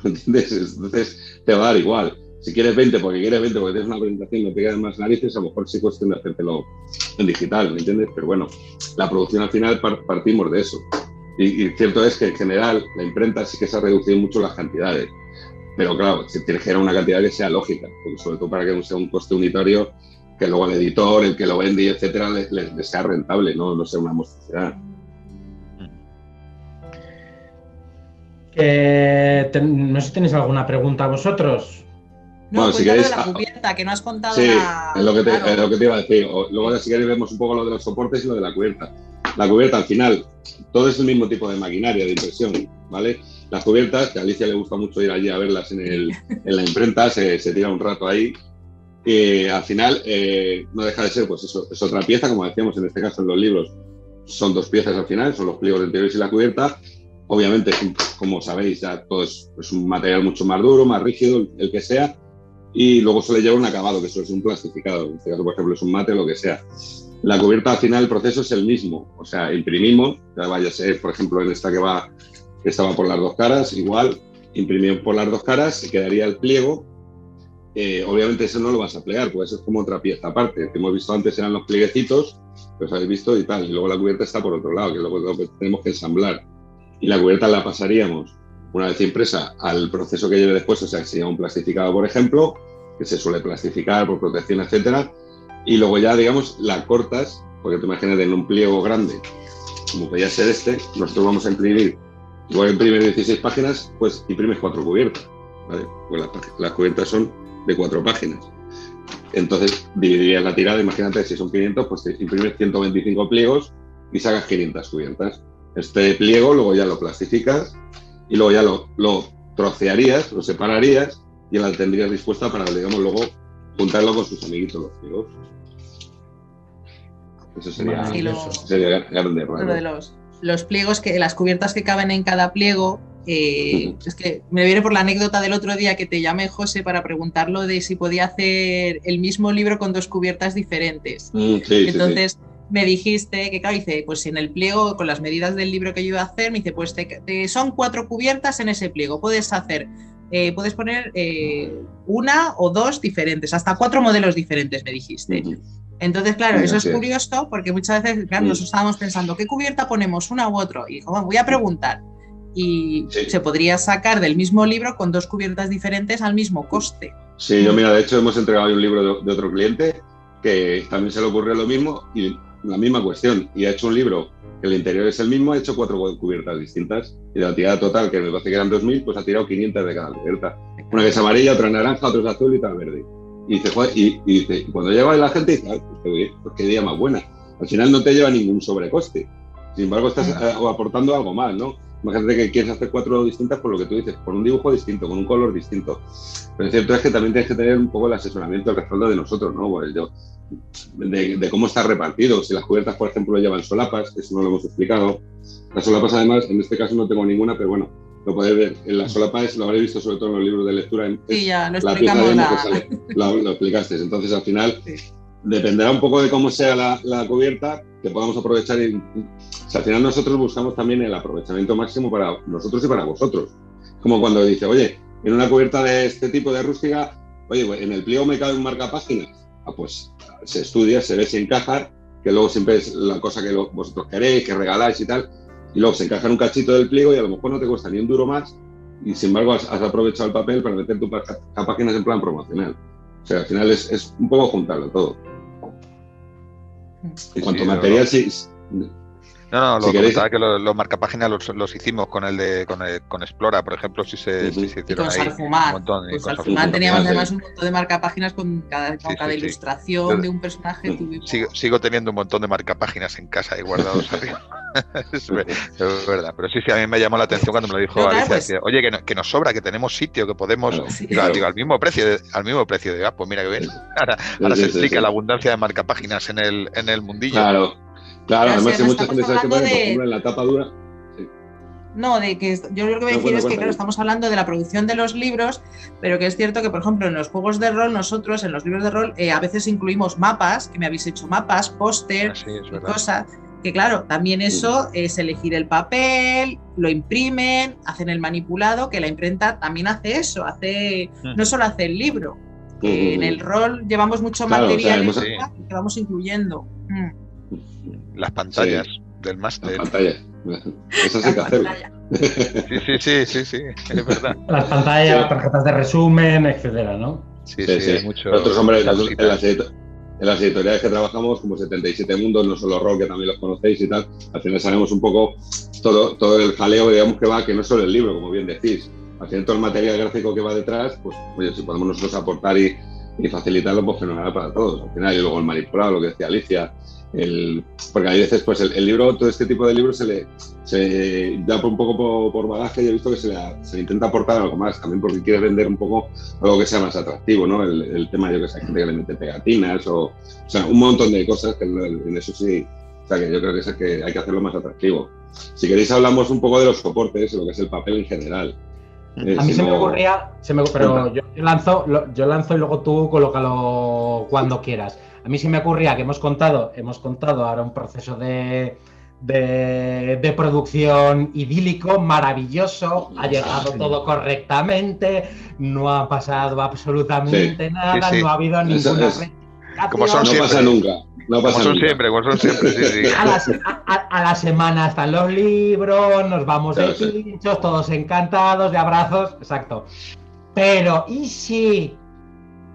¿Entiendes? Entonces te va a dar igual. Si quieres 20 porque tienes una presentación y no te quedan más narices, a lo mejor sí es cuestión de hacértelo en digital, ¿me entiendes? Pero bueno, la producción al final partimos de eso. Y cierto es que en general la imprenta sí que se ha reducido mucho las cantidades. Pero claro, se tiene que generar una cantidad que sea lógica, porque sobre todo para que no sea un coste unitario, que luego al editor, el que lo vende, etcétera, le sea rentable, no sea una monstruosidad. No sé si tenéis alguna pregunta vosotros. No, bueno, si queréis, de la cubierta, que no has contado sí, nada. Es lo que te iba a decir. Luego, si queréis, vemos un poco lo de los soportes y lo de la cubierta. La cubierta, al final, todo es el mismo tipo de maquinaria, de impresión, ¿vale? Las cubiertas, que a Alicia le gusta mucho ir allí a verlas en la imprenta, se tira un rato ahí. Y al final, no deja de ser, pues eso, es otra pieza, como decíamos en este caso en los libros, son 2 piezas al final, son los pliegos interiores y la cubierta. Obviamente, como sabéis, ya todo es un material mucho más duro, más rígido, el que sea, y luego suele llevar un acabado, que eso es un plastificado, en este caso, por ejemplo, es un mate o lo que sea. La cubierta, al final, el proceso es el mismo, o sea, imprimimos, ya vaya a ser, por ejemplo, en esta que estaba por las 2 caras, igual, imprimimos por las 2 caras, y quedaría el pliego. Obviamente eso no lo vas a plegar, porque eso es como otra pieza aparte. Que hemos visto antes eran los plieguecitos, los habéis visto y tal, y luego la cubierta está por otro lado, que es lo que tenemos que ensamblar. Y la cubierta la pasaríamos, una vez impresa, al proceso que lleve después, o sea, que se llama un plastificado, por ejemplo, que se suele plastificar por protección, etcétera, y luego ya, digamos, la cortas, porque tú imagínate en un pliego grande, como podría ser este, nosotros vamos a imprimir, igual que imprimir 16 páginas, pues imprimes 4 cubiertas, ¿vale? Pues las cubiertas son de 4 páginas. Entonces dividirías la tirada, imagínate, si son 500, pues te imprimes 125 pliegos y sacas 500 cubiertas. Este pliego luego ya lo plastificas y luego ya lo trocearías, lo separarías y la tendrías dispuesta para, digamos, luego juntarlo con sus amiguitos los pliegos. Eso sería, sería grande. Lo de los pliegos, las cubiertas que caben en cada pliego. Es que me viene por la anécdota del otro día que te llamé, José, para preguntarlo de si podía hacer el mismo libro con 2 cubiertas diferentes. Entonces me dijiste que, claro, dice, pues en el pliego, con las medidas del libro que yo iba a hacer, me dice, pues son 4 cubiertas en ese pliego. Puedes poner 1 o 2 diferentes, hasta 4 modelos diferentes, me dijiste. Entonces, claro, eso es curioso porque muchas veces, claro, nosotros estábamos pensando, ¿qué cubierta ponemos, una u otro? Y dijo, bueno, voy a preguntar. Y se podría sacar del mismo libro con 2 cubiertas diferentes al mismo coste. Sí, yo mira, de hecho hemos entregado un libro de otro cliente que también se le ocurrió lo mismo y la misma cuestión, y ha hecho un libro que el interior es el mismo, ha hecho 4 cubiertas distintas y de la tirada total, que me parece que eran 2.000, pues ha tirado 500 de cada cubierta. Una que es amarilla, otra naranja, otra es azul y otra verde. Y dice, joder, y cuando llega la gente dice, pues qué idea más buena. Al final no te lleva ningún sobrecoste. Sin embargo, estás aportando algo más, ¿no? Imagínate que quieres hacer 4 distintas por lo que tú dices, por un dibujo distinto, con un color distinto. Pero es cierto es que también tienes que tener un poco el asesoramiento, el respaldo de nosotros, ¿no? Pues de cómo está repartido. Si las cubiertas, por ejemplo, llevan solapas, eso no lo hemos explicado. Las solapas, además, en este caso no tengo ninguna, pero bueno, lo podéis ver. En las solapas lo habréis visto sobre todo en los libros de lectura. Sí, ya lo explicamos. Lo explicaste. Entonces, al final, dependerá un poco de cómo sea la cubierta, que podamos aprovechar. O sea, al final nosotros buscamos también el aprovechamiento máximo para nosotros y para vosotros. Como cuando dice, oye, en una cubierta de este tipo de rústica, oye, en el pliego me cabe un marcapáginas. Pues se estudia, se ve si encaja, que luego siempre es la cosa que vosotros queréis, que regaláis y tal, y luego se encaja en un cachito del pliego y a lo mejor no te cuesta ni un duro más, y sin embargo has aprovechado el papel para meter tu marcapáginas en plan promocional. O sea, al final es un poco juntarlo todo. En cuanto a material, sí. No, lo comentaba que los marcapáginas los hicimos con Explora, por ejemplo, si se hicieron ahí un montón. Con Sarfumat teníamos además un montón de marcapáginas con cada ilustración de un personaje. Sigo teniendo un montón de marcapáginas en casa ahí guardados arriba. Es verdad, pero sí, a mí me llamó la atención cuando me lo dijo Alicia, pues, que oye, que nos sobra, que tenemos sitio, que podemos, digo, al mismo precio, digo, pues mira que bien. Ahora se explica la abundancia de marcapáginas en el mundillo. Claro, además hay mucha gente sabe que pone, por ejemplo, en la tapa dura. Sí. No, de que yo lo que voy a decir es que, claro, estamos hablando de la producción de los libros, pero que es cierto que, por ejemplo, en los juegos de rol, nosotros, en los libros de rol, a veces incluimos mapas, que me habéis hecho mapas, póster, cosas, que claro, también eso es elegir el papel, lo imprimen, hacen el manipulado, que la imprenta también hace eso, no solo hace el libro. En el rol llevamos mucho material que vamos incluyendo. Las pantallas del máster. Las pantallas. Eso sí hay que hacerlo. Sí, es verdad. Las pantallas, las tarjetas de resumen, etcétera, ¿no? Sí. Mucho. Nosotros, hombre, en las editoriales que trabajamos, como 77 Mundos, no solo rol, que también los conocéis y tal, al final sabemos un poco todo el jaleo, digamos, que no es solo el libro, como bien decís. Al final todo el material gráfico que va detrás, pues, oye, si podemos nosotros aportar y facilitarlo, pues fenomenal para todos. Al final, y luego el manipulado, lo que decía Alicia, porque hay veces, pues el libro, todo este tipo de libros se da un poco por bagaje, y he visto que se le intenta aportar algo más, también porque quiere vender un poco algo que sea más atractivo, ¿no? El tema, yo que sé, hay gente que le mete pegatinas, o sea, un montón de cosas que en eso sí, o sea, que yo creo que hay que hacerlo más atractivo. Si queréis hablamos un poco de los soportes, lo que es el papel en general. A mí se me ocurría, pero yo lanzo y luego tú colócalo cuando quieras. A mí se me ocurría que hemos contado ahora un proceso de producción idílico, maravilloso, ha llegado todo correctamente, no ha pasado absolutamente nada, no ha habido ninguna rectificación. Como son siempre. No pasa nunca. Como son siempre, sí. A la semana están los libros, nos vamos de pinchos, todos encantados, de abrazos, exacto. Pero, ¿y si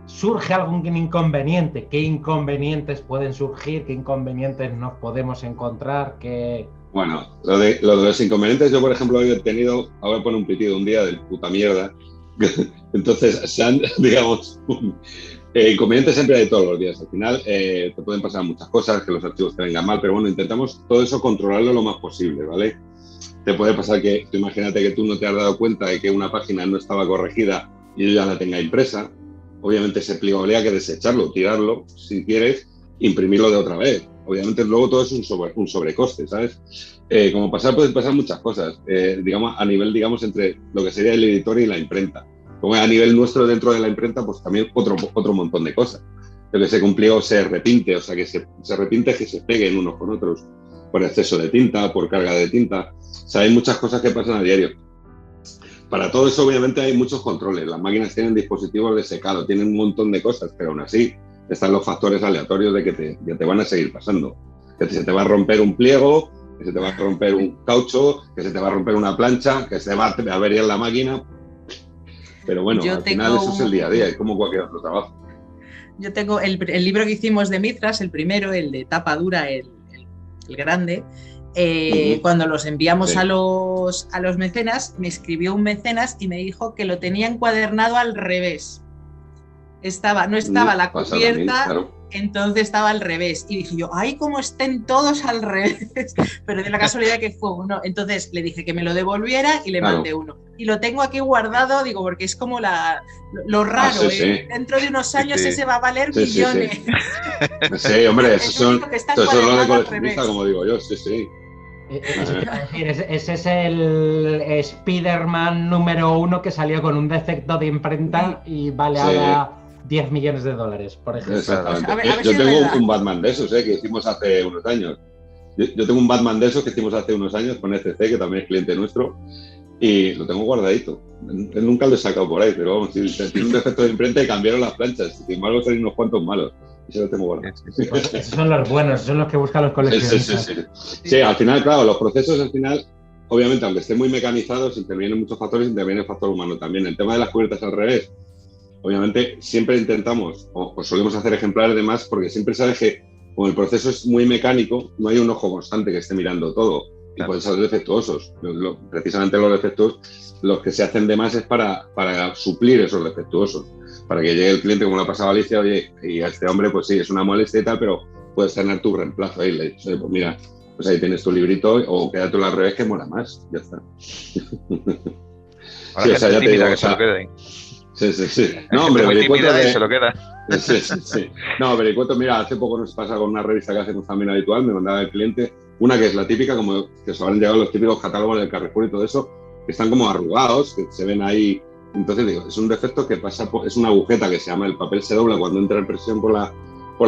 surge algún inconveniente? ¿Qué inconvenientes pueden surgir? ¿Qué inconvenientes nos podemos encontrar? Bueno, lo de los inconvenientes, yo por ejemplo he tenido, ahora pone un pitido un día del puta mierda. Entonces, digamos, Inconvenientes siempre hay todos los días. Al final te pueden pasar muchas cosas, que los archivos te vengan mal, pero bueno, intentamos todo eso controlarlo lo más posible, ¿vale? Te puede pasar que, tú imagínate que tú no te has dado cuenta de que una página no estaba corregida y yo ya la tenga impresa. Obviamente ese pliego habría que desecharlo, tirarlo, si quieres, imprimirlo de otra vez. Obviamente luego todo es un sobrecoste, ¿sabes? Como pueden pasar muchas cosas, digamos, a nivel, digamos, entre lo que sería el editor y la imprenta. Como a nivel nuestro dentro de la imprenta, pues también otro montón de cosas. Yo que sé, que un pliego se repinte, o sea, que se repinte, que se peguen unos con otros por exceso de tinta, por carga de tinta. O sea, hay muchas cosas que pasan a diario. Para todo eso, obviamente, hay muchos controles. Las máquinas tienen dispositivos de secado, tienen un montón de cosas, pero aún así están los factores aleatorios de que te van a seguir pasando. Que se te va a romper un pliego, que se te va a romper un caucho, que se te va a romper una plancha, que se va a averiar la máquina. Pero bueno, al final eso es el día a día, es como cualquier otro trabajo. Yo tengo el libro que hicimos de Mithras, el primero, el de tapa dura, el grande. Cuando los enviamos sí. a los mecenas, me escribió un mecenas y me dijo que lo tenía encuadernado al revés. No estaba la cubierta, claro. Entonces estaba al revés. Y dije yo, ¡ay, cómo estén todos al revés! Pero de la casualidad que fue uno. Entonces le dije que me lo devolviera y le mandé uno. Y lo tengo aquí guardado, digo, porque es como lo raro. Sí, sí. Dentro de unos años ese va a valer millones. Sí, hombre, eso es lo de coleccionista, como digo yo, sí. Ese es el Spider-Man número 1 que salió con un defecto de imprenta y vale ahora $10 millones, por ejemplo. Exactamente. A ver yo si tengo un Batman de esos, que hicimos hace unos años. Yo tengo un Batman de esos que hicimos hace unos años con ECC, que también es cliente nuestro, y lo tengo guardadito. Nunca lo he sacado por ahí, pero vamos, tiene un defecto de imprenta y cambiaron las planchas. Sin embargo, salen unos cuantos malos. Y se lo tengo guardado. Pues esos son los buenos, esos son los que buscan los coleccionistas. Sí, al final, claro, los procesos al final, obviamente, aunque estén muy mecanizados, intervienen muchos factores, interviene el factor humano también. El tema de las cubiertas al revés, obviamente, siempre intentamos, o solemos hacer ejemplares de más, porque siempre sabes que, como el proceso es muy mecánico, no hay un ojo constante que esté mirando todo. Y pueden ser defectuosos. Precisamente los defectos, los que se hacen de más es para suplir esos defectuosos. Para que llegue el cliente, como le ha pasado a Alicia, oye, y a este hombre, pues sí, es una molestia y tal, pero puedes tener tu reemplazo ahí. Le dices, pues mira, pues ahí tienes tu librito, o quédatelo al revés, que mola más. Ya está. Ahora sí, o sea, ya te digo, que se lo quede. Sí. No, hombre, vericueto se lo queda. Sí. No, vericueto, mira, hace poco nos pasa con una revista que hacemos también habitual, me mandaba el cliente una que es la típica, como que os habrán llegado los típicos catálogos del Carrefour y todo eso, que están como arrugados, que se ven ahí. Entonces digo, es un defecto que pasa es una agujeta que se llama, el papel se dobla cuando entra en presión por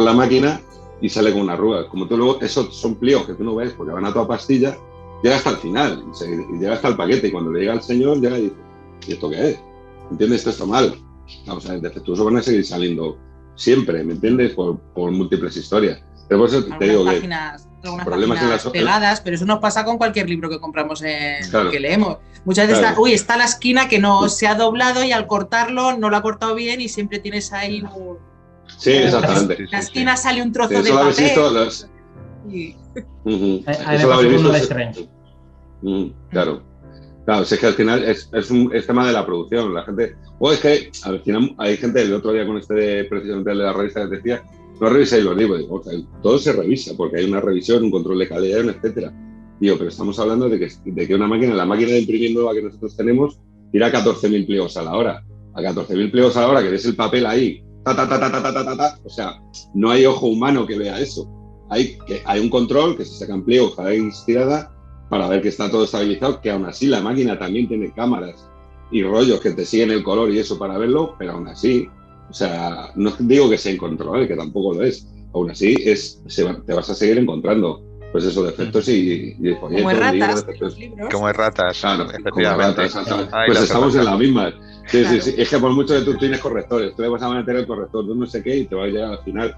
la máquina y sale con una arruga. Como tú luego, esos son pliegos que tú no ves porque van a toda pastilla, llega hasta el final, y llega hasta el paquete, y cuando le llega al señor, llega y dice, ¿y esto qué es? ¿Entiendes? Esto está mal. Vamos a ver, defectuosos van a seguir saliendo siempre, ¿me entiendes? Por múltiples historias. Pero por eso te digo algunas páginas pegadas, pero eso nos pasa con cualquier libro que compramos que leemos. Muchas veces está la esquina que no se ha doblado y al cortarlo no lo ha cortado bien y siempre tienes ahí Sí, exactamente. La esquina sale un trozo de papel. Eso lo habéis visto. Claro, si es que al final es tema de la producción. La gente, es que al final hay gente, el otro día con precisamente de la revista que decía, no revisáis los libros. Digo, todo se revisa porque hay una revisión, un control de calidad, etcétera. Digo, pero estamos hablando de que una máquina, la máquina de imprimir nueva que nosotros tenemos, tira 14.000 pliegos a la hora. A 14.000 pliegos a la hora, que ves el papel ahí, o sea, no hay ojo humano que vea eso. Hay un control que se sacan pliegos cada vez tirada para ver que está todo estabilizado, que aún así la máquina también tiene cámaras y rollos que te siguen el color y eso para verlo, pero aún así, o sea, no digo que sea incontrolable, que tampoco lo es. Aún así, te vas a seguir encontrando pues esos defectos y como erratas, como erratas, claro, efectivamente. Pues estamos en la misma. Sí, claro. Sí. Es que por mucho que tú tienes correctores, tú le vas a meter el corrector, tú no sé qué, y te va a llegar al final.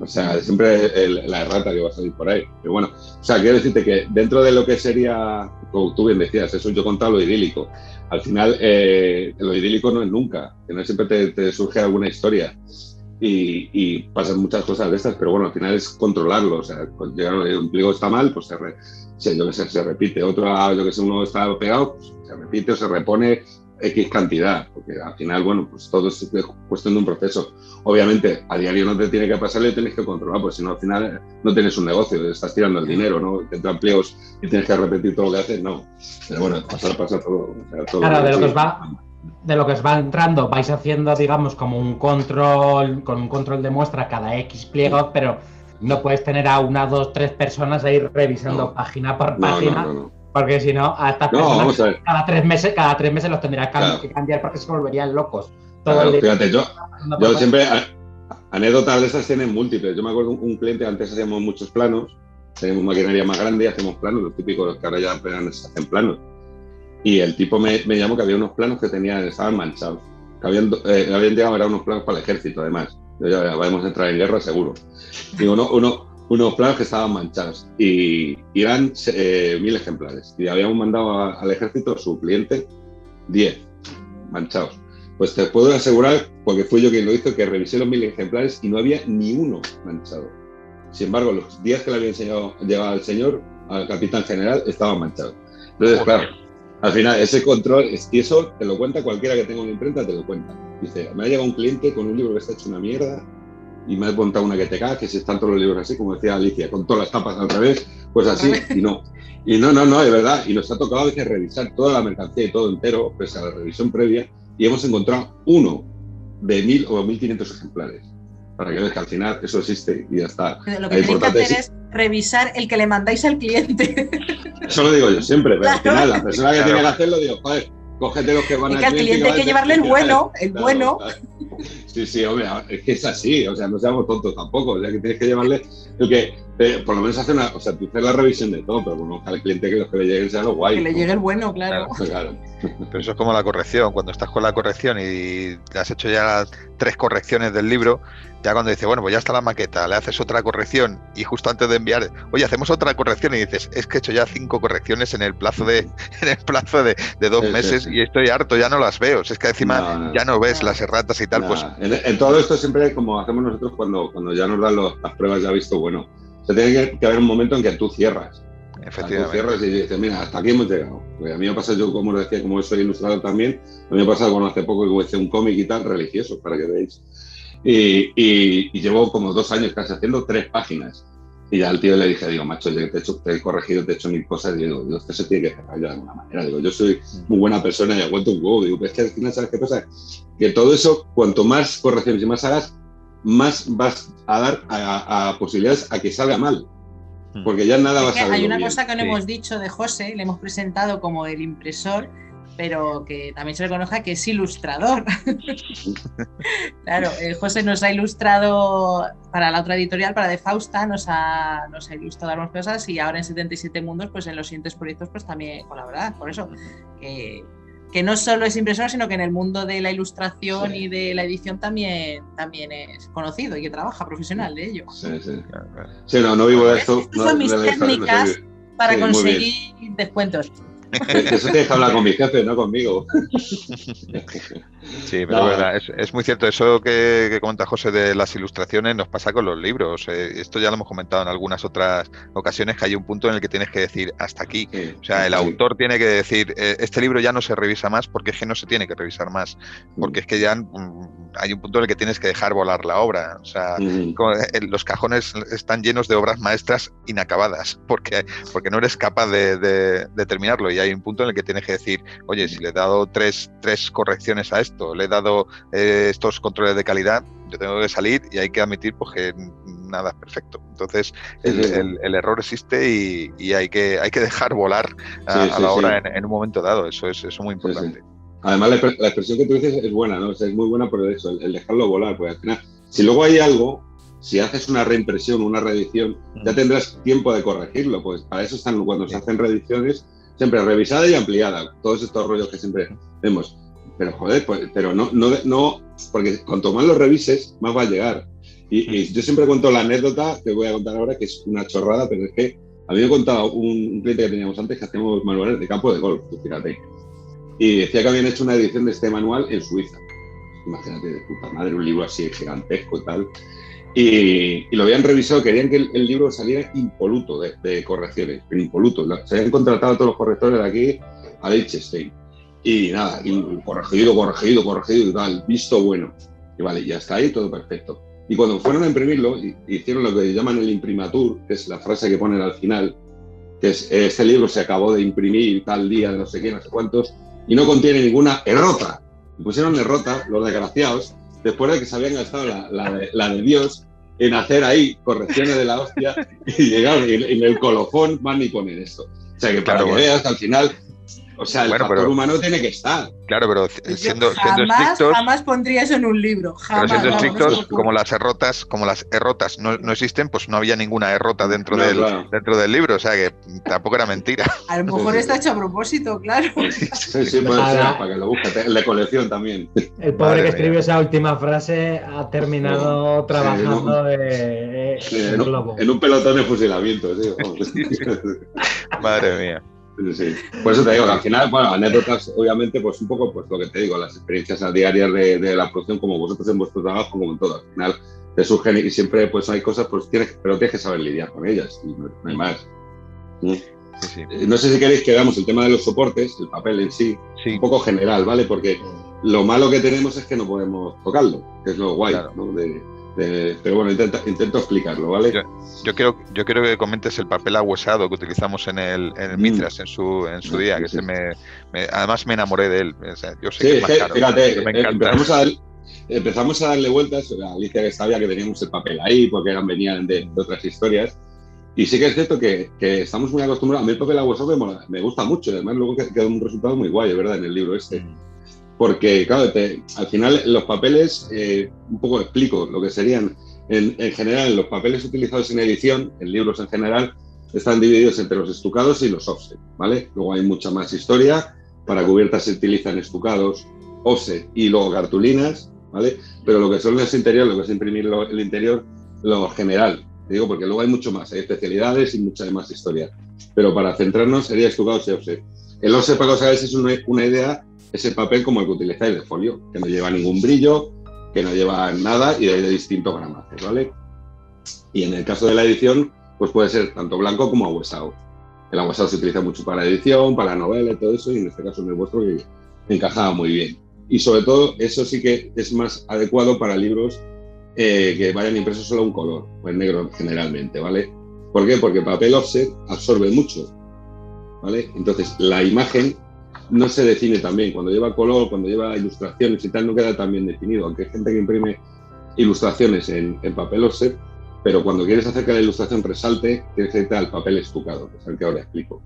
O sea, siempre la errata que va a salir por ahí. Pero bueno, o sea, quiero decirte que dentro de lo que sería, como tú bien decías, eso yo contaba lo idílico. Al final, lo idílico no es nunca, que no siempre te surge alguna historia. Y pasan muchas cosas de estas, pero bueno, al final es controlarlo. O sea, un pliego está mal, pues se repite. Otro, yo que sé, uno está pegado, pues se repite o se repone. X cantidad, porque al final, bueno, pues todo es cuestión de un proceso. Obviamente, a diario no te tiene que pasar y tienes que controlar, porque si no, al final no tienes un negocio, estás tirando el dinero, ¿no? Te entran pliegos y tienes que repetir todo lo que haces, no. Pero bueno, pasa todo. O sea, todo claro, de lo que os va entrando, vais haciendo, digamos, como un control, con un control de muestra cada X pliegos, pero no puedes tener a 1, 2, 3 personas ahí revisando página por página. No. Porque si no, a estas personas cada 3 meses los tendrías que cambiar porque se volverían locos. Fíjate, yo siempre, anécdotas de esas tienen múltiples. Yo me acuerdo un cliente, antes hacíamos muchos planos, teníamos maquinaria más grande y hacemos planos, los típicos que ahora ya apenas se hacen planos. Y el tipo me llamó que había unos planos que estaban manchados. Que habían llegado a unos planos para el ejército, además. Ya vamos a entrar en guerra, seguro. Y unos planos que estaban manchados y eran 1000 ejemplares y habíamos mandado al ejército, su cliente, 10 manchados. Pues te puedo asegurar, porque fui yo quien lo hizo, que revisé los 1000 ejemplares y no había ni uno manchado. Sin embargo, los 10 que le había llegado al señor, al capitán general, estaban manchados. Entonces, claro, al final ese control, y eso te lo cuenta cualquiera que tenga una imprenta, te lo cuenta. Dice, me ha llegado un cliente con un libro que está hecho una mierda y me ha montado una que te caga, que si están todos los libros así, como decía Alicia, con todas las tapas al revés, pues así, y no, de verdad, y nos ha tocado a veces revisar toda la mercancía y todo entero, pese a la revisión previa, y hemos encontrado uno de 1000 o 1500 ejemplares, para que veas que al final eso existe y ya está. Lo que tenéis que hacer es revisar el que le mandáis al cliente. Eso lo digo yo siempre, pero al final la persona que tiene que hacerlo, digo, joder, cógete los que van al cliente. Y que al cliente hay que llevarle el bueno, bueno. Sí, hombre, es que es así, o sea, no seamos tontos tampoco, o sea, que tienes que llevarle el que, por lo menos hace tú haces la revisión de todo, pero bueno, al cliente que los que le lleguen sea lo guay. Que le llegue el bueno, claro. Pero eso es como la corrección, cuando estás con la corrección y le has hecho ya las 3 correcciones del libro, ya cuando dice, bueno, pues ya está la maqueta, le haces otra corrección y justo antes de enviar, oye, hacemos otra corrección y dices, es que he hecho ya 5 correcciones en el plazo de 2 meses y estoy harto, ya no las veo. Es que encima ya no ves las erratas y tal. Pues en todo esto siempre, como hacemos nosotros cuando ya nos dan las pruebas ya visto bueno, se tiene que haber un momento en que tú cierras. Efectivamente. Tú cierras y dices, mira, hasta aquí hemos llegado. Porque a mí me pasa, yo como os decía, como soy ilustrador también, a mí me pasa hace poco que hice un cómic y tal, religioso, para que veáis. Y llevo como 2 años casi haciendo 3 páginas. Y ya al tío le dije, digo, macho, ya te he corregido, te he hecho 1000 cosas. Y digo, esto se tiene que cerrar ya de alguna manera. Digo, yo soy muy buena persona y aguanto un huevo. Digo, pero es que al final, ¿sabes qué pasa? Que todo eso, cuanto más correcciones y más hagas, más vas a dar a posibilidades a que salga mal. Porque ya nada va a salir bien. Hay una cosa que no hemos dicho de José, le hemos presentado como el impresor, pero que también se le conoce que es ilustrador. Claro, José nos ha ilustrado para la otra editorial, para De Fausta, nos ha ilustrado algunas cosas y ahora en 77 Mundos, pues en los siguientes proyectos, pues también colaborar. Por eso, que no solo es impresor, sino que en el mundo de la ilustración y de la edición también es conocido y que trabaja profesional de ello. Sí, no vivo de esto. Estas son mis técnicas para conseguir descuentos. Eso tienes que hablar con mi jefe, no conmigo. Sí, pero verdad, es muy cierto. Eso que comenta José de las ilustraciones nos pasa con los libros. Esto ya lo hemos comentado en algunas otras ocasiones, que hay un punto en el que tienes que decir hasta aquí. O sea, el autor tiene que decir, este libro ya no se revisa más porque es que no se tiene que revisar más. Porque es que ya hay un punto en el que tienes que dejar volar la obra. O sea, los cajones están llenos de obras maestras inacabadas porque no eres capaz de terminarlo. Y hay un punto en el que tienes que decir, oye, si le he dado tres correcciones a esto, le he dado estos controles de calidad, yo tengo que salir y hay que admitir pues, que nada es perfecto. Entonces el error existe y hay que dejar volar a la obra en un momento dado. Eso es muy importante. Además, la expresión que tú dices es buena, ¿no? O sea, es muy buena por eso, el dejarlo volar, porque al final, si luego hay algo, si haces una reimpresión, una reedición, ya tendrás tiempo de corregirlo, pues para eso están, cuando se hacen reediciones, siempre revisada y ampliada, todos estos rollos que siempre vemos. Pero joder, pero no, porque cuanto más lo revises, más va a llegar. Y yo siempre cuento la anécdota que voy a contar ahora, que es una chorrada, pero es que a mí me contaba un cliente que teníamos antes que hacíamos manuales de campo de golf, fíjate. Y decía que habían hecho una edición de este manual en Suiza. Imagínate, de puta madre, un libro así gigantesco y tal. Y lo habían revisado, querían que el libro saliera impoluto de correcciones, impoluto. Se habían contratado a todos los correctores de aquí a Liechtenstein. y nada, y corregido y tal, visto bueno. Y vale, ya está ahí, todo perfecto. Y cuando fueron a imprimirlo, hicieron lo que llaman el imprimatur, que es la frase que ponen al final, que es: este libro se acabó de imprimir tal día, no sé qué, no sé cuántos, y no contiene ninguna errota. Y pusieron errota, los desgraciados, después de que se habían gastado la de Dios en hacer ahí correcciones de la hostia, y llegaron, y en el colofón van y ponen esto. O sea, que para que veas que al final, o sea, el factor humano tiene que estar. Claro, pero siendo estrictos... Jamás pondría eso en un libro, jamás. Pero siendo estrictos, como las errotas no existen, pues no había ninguna errota dentro del libro, o sea que tampoco era mentira. A lo mejor está hecho a propósito, claro. Sí, puede ser, para que lo busque, el de colección también. El pobre que escribió esa última frase ha terminado trabajando en un pelotón de fusilamiento, tío. Madre mía. Sí. Por eso te digo que al final, bueno, anécdotas, obviamente, pues un poco pues lo que te digo, las experiencias diarias de la producción, como vosotros en vuestro trabajo, como en todo. Al final te surgen y siempre pues hay cosas, pues pero tienes que saber lidiar con ellas, y no hay más. Sí. No sé si queréis que veamos el tema de los soportes, el papel en sí, un poco general, ¿vale? Porque lo malo que tenemos es que no podemos tocarlo, que es lo guay, claro, ¿no? Pero bueno, intento explicarlo, ¿vale? Yo quiero que comentes el papel ahuesado que utilizamos en el Mitras en su día, que además me enamoré de él. O sea, yo sé que es más caro, fíjate, me encanta. Empezamos a darle vueltas. Alicia que sabía que teníamos el papel ahí porque venían de otras historias. Y sí que es cierto que estamos muy acostumbrados. A mí el papel ahuesado me gusta mucho. Además, luego queda un resultado muy guay, ¿verdad? En el libro este. Porque, claro, al final los papeles, un poco explico lo que serían. En general, los papeles utilizados en edición, en libros en general, están divididos entre los estucados y los offset, ¿vale? Luego hay mucha más historia. Para cubiertas se utilizan estucados, offset y luego cartulinas, ¿vale? Pero lo que son los interiores, lo que es imprimir el interior, lo general, digo, porque luego hay mucho más, hay especialidades y mucha más historia. Pero para centrarnos sería estucados y offset. El offset, para que os hagáis, es una idea. Es el papel como el que utilizáis de folio, que no lleva ningún brillo, que no lleva nada y de distintos gramajes, ¿vale? Y en el caso de la edición, pues puede ser tanto blanco como ahuesado. El ahuesado se utiliza mucho para edición, para novela y todo eso, y en este caso en el vuestro que encajaba muy bien. Y sobre todo, eso sí que es más adecuado para libros que vayan impresos solo a un color, o en negro generalmente, ¿vale? ¿Por qué? Porque el papel offset absorbe mucho, ¿vale? Entonces, la imagen no se define tan bien. Cuando lleva color, cuando lleva ilustraciones y tal, no queda tan bien definido. Aunque hay gente que imprime ilustraciones en papel offset, pero cuando quieres hacer que la ilustración resalte, tienes que irte al papel estucado, que es el que ahora explico.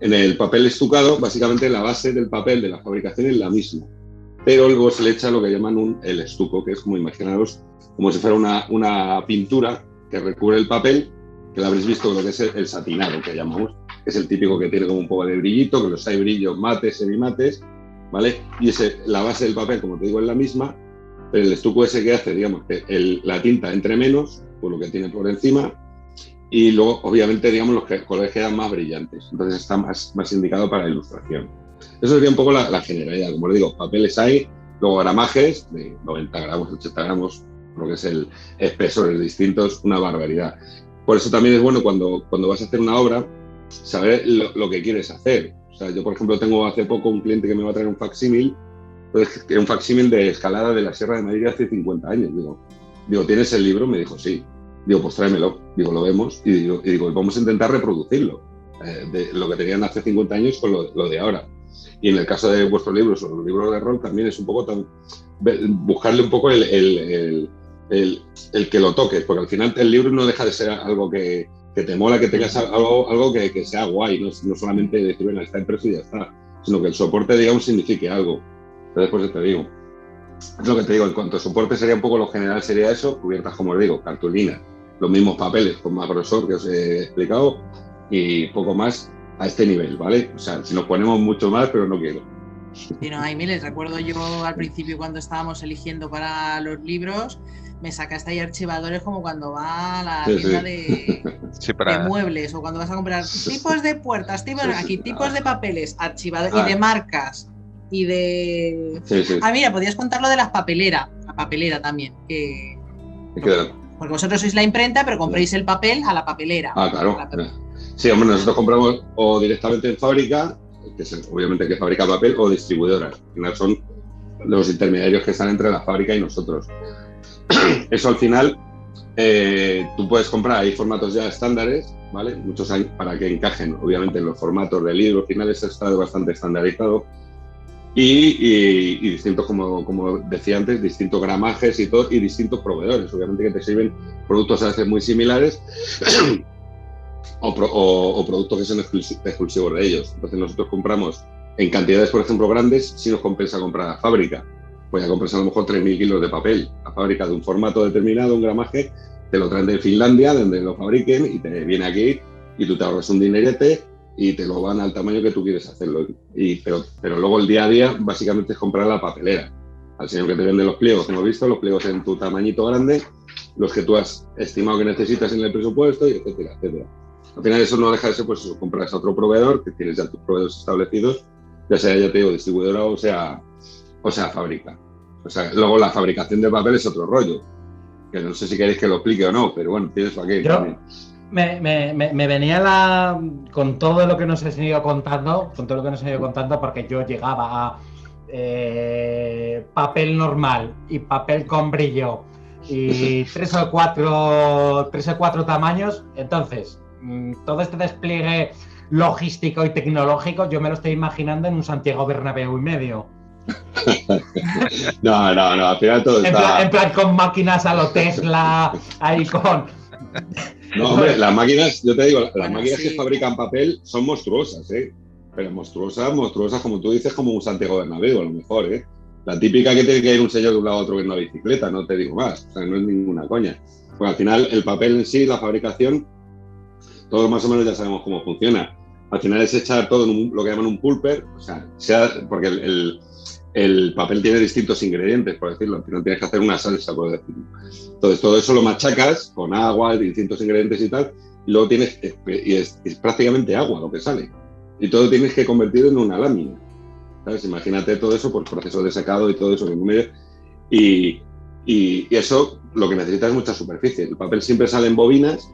En el papel estucado, básicamente la base del papel de la fabricación es la misma, pero luego se le echa lo que llaman el estuco, que es como, imaginaros, como si fuera una pintura que recubre el papel, que lo habréis visto, lo que es el satinado, que llamamos. Es el típico que tiene como un poco de brillito, que los hay brillos mates, semimates, ¿vale? Y la base del papel, como te digo, es la misma, pero el estuco ese que hace, digamos, que la tinta entre menos, por lo que tiene por encima, y luego, obviamente, digamos, los colores quedan más brillantes. Entonces está más indicado para la ilustración. Eso sería un poco la generalidad. Como os digo, papeles hay, luego gramajes de 90 gramos, 80 gramos, lo que es el espesores distintos, una barbaridad. Por eso también es bueno cuando vas a hacer una obra, saber lo que quieres hacer. O sea, yo, por ejemplo, tengo hace poco un cliente que me va a traer un facsímil, pues, un facsímil de Escalada de la Sierra de Madrid hace 50 años. Digo, ¿tienes el libro? Me dijo, sí. Digo, pues tráemelo. Digo, lo vemos. Y digo, vamos a intentar reproducirlo. De lo que tenían hace 50 años con lo de ahora. Y en el caso de vuestros libros o los libros de rol también es un poco buscarle un poco el que lo toques, porque al final el libro no deja de ser algo que te mola, que tengas algo que sea guay, no solamente decir, bueno, está impreso y ya está, sino que el soporte, digamos, signifique algo. Entonces, pues te digo, es lo que te digo, en cuanto a soporte sería un poco lo general, sería eso, cubiertas, como os digo, cartulinas, los mismos papeles con más grosor que os he explicado y poco más a este nivel, ¿vale? O sea, si nos ponemos mucho más, pero no quiero. Sí, no, hay miles. Recuerdo yo al principio cuando estábamos eligiendo para los libros, me sacaste ahí archivadores como cuando va a la tienda de muebles o cuando vas a comprar tipos de puertas, tipos de papeles, archivadores y de marcas y de... mira, podías contar lo de la papelera también, porque vosotros sois la imprenta, pero compréis el papel a la papelera. Claro. Sí, hombre, nosotros compramos o directamente en fábrica, que es obviamente que fabrica papel, o distribuidoras. Al final son los intermediarios que están entre la fábrica y nosotros. Eso al final, tú puedes comprar, hay formatos ya estándares, ¿vale? Muchos hay para que encajen, obviamente, en los formatos de libros finales, está bastante estandarizado. Y distintos, como decía antes, distintos gramajes y todo, y distintos proveedores, obviamente, que te sirven productos a veces muy similares o productos que son exclusivos de ellos. Entonces nosotros compramos en cantidades, por ejemplo, grandes, si nos compensa comprar a fábrica. Pues ya compras a lo mejor 3.000 kilos de papel a fábrica de un formato determinado, un gramaje, te lo traen de Finlandia, donde lo fabriquen, y te viene aquí y tú te ahorras un dinerete y te lo van al tamaño que tú quieres hacerlo. Pero luego el día a día básicamente es comprar la papelera. Al señor que te vende los pliegos, hemos visto, los pliegos en tu tamañito grande, los que tú has estimado que necesitas en el presupuesto, y etcétera, etcétera. Al final eso no deja de ser, pues eso, compras a otro proveedor, que tienes ya tus proveedores establecidos, ya sea, ya te digo, distribuidora o sea fábrica. O sea, luego la fabricación de papel es otro rollo, que no sé si queréis que lo explique o no, pero bueno, tienes aquí también. Me venía con todo lo que nos has ido contando, porque yo llegaba a papel normal y papel con brillo y tres o cuatro tamaños. Entonces, todo este despliegue logístico y tecnológico yo me lo estoy imaginando en un Santiago Bernabéu y medio. No, al final todo está... En plan con máquinas a lo Tesla, ahí con... No, hombre, las máquinas, yo te digo, las máquinas sí, que fabrican papel son monstruosas, ¿eh? Pero monstruosas, como tú dices, como un Santiago Bernabéu, a lo mejor, ¿eh? La típica que tiene que ir un señor de un lado a otro en una bicicleta, no te digo más, o sea, no es ninguna coña. Pues al final, el papel en sí, la fabricación, todos más o menos ya sabemos cómo funciona. Al final es echar todo en lo que llaman un pulper, o sea porque el papel tiene distintos ingredientes, por decirlo, al final tienes que hacer una salsa, por decirlo. Entonces todo eso lo machacas con agua, distintos ingredientes y tal, y luego tienes, y es prácticamente agua lo que sale, y todo tienes que convertir en una lámina, ¿sabes? Imagínate todo eso por proceso de secado y todo eso, y eso lo que necesita es mucha superficie. El papel siempre sale en bobinas,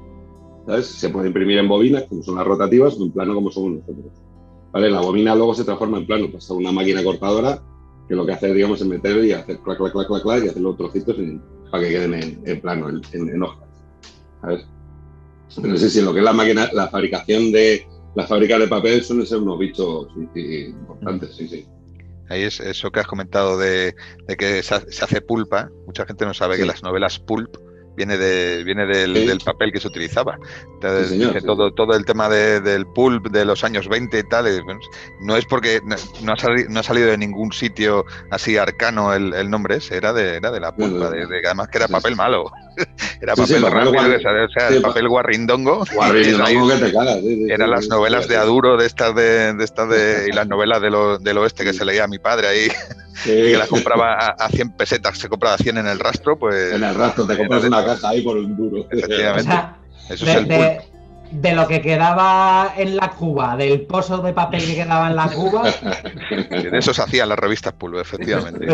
¿sabes? Se puede imprimir en bobinas, como son las rotativas, o en plano como somos nosotros, ¿vale? La bobina luego se transforma en plano, pasa a una máquina cortadora, que lo que hace, digamos, es meterlo y hacer clac, clac, clac, clac, clac, y hacer los trocitos para que queden en plano, en hojas, ¿sabes? Pero sí, lo que es la máquina, la fabricación de las fábricas de papel suelen ser unos bichos importantes, sí. Ahí es eso que has comentado de que se hace pulpa. Mucha gente no sabe que las novelas pulp viene del papel que se utilizaba. Entonces, sí, señor, todo el tema del pulp de los años 20 y tal, no es porque no ha salido de ningún sitio así arcano el nombre ese, era de la pulpa, además que era papel malo. Era papel rápido, el papel guarrindongo. Guarrindongo que te cagas. Eran las novelas de Aduro, de estas y las novelas del oeste que se leía a mi padre ahí. Sí. Y que las compraba a 100 pesetas, se compraba 100 en el rastro, pues... En el rastro, te compras una caja ahí por un duro. Efectivamente. O sea, eso es el pulp. De lo que quedaba en la cuba, del pozo de papel que quedaba en la cuba... De eso se hacían las revistas pulp, efectivamente.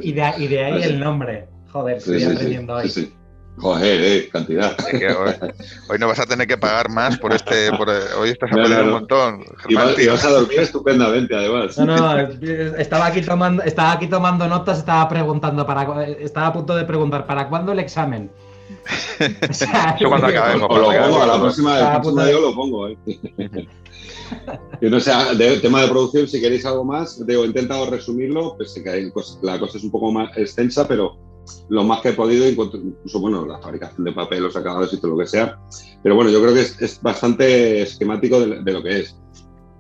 Y de ahí el nombre. Joder, estoy aprendiendo hoy. Sí. Joder, cantidad. Hoy no vas a tener que pagar más por hoy estás aprendiendo un montón. Germán, y vas a dormir estupendamente, además. No, estaba aquí tomando notas, estaba a punto de preguntar ¿para cuándo el examen? O sea, eso cuando acabemos. O lo pongo, a la próxima yo lo pongo. Yo no sé, tema de producción, si queréis algo más, he intentado resumirlo, pues la cosa es un poco más extensa, pero lo más que he podido, incluso, bueno, la fabricación de papel, los acabados y todo lo que sea. Pero bueno, yo creo que es bastante esquemático de lo que es.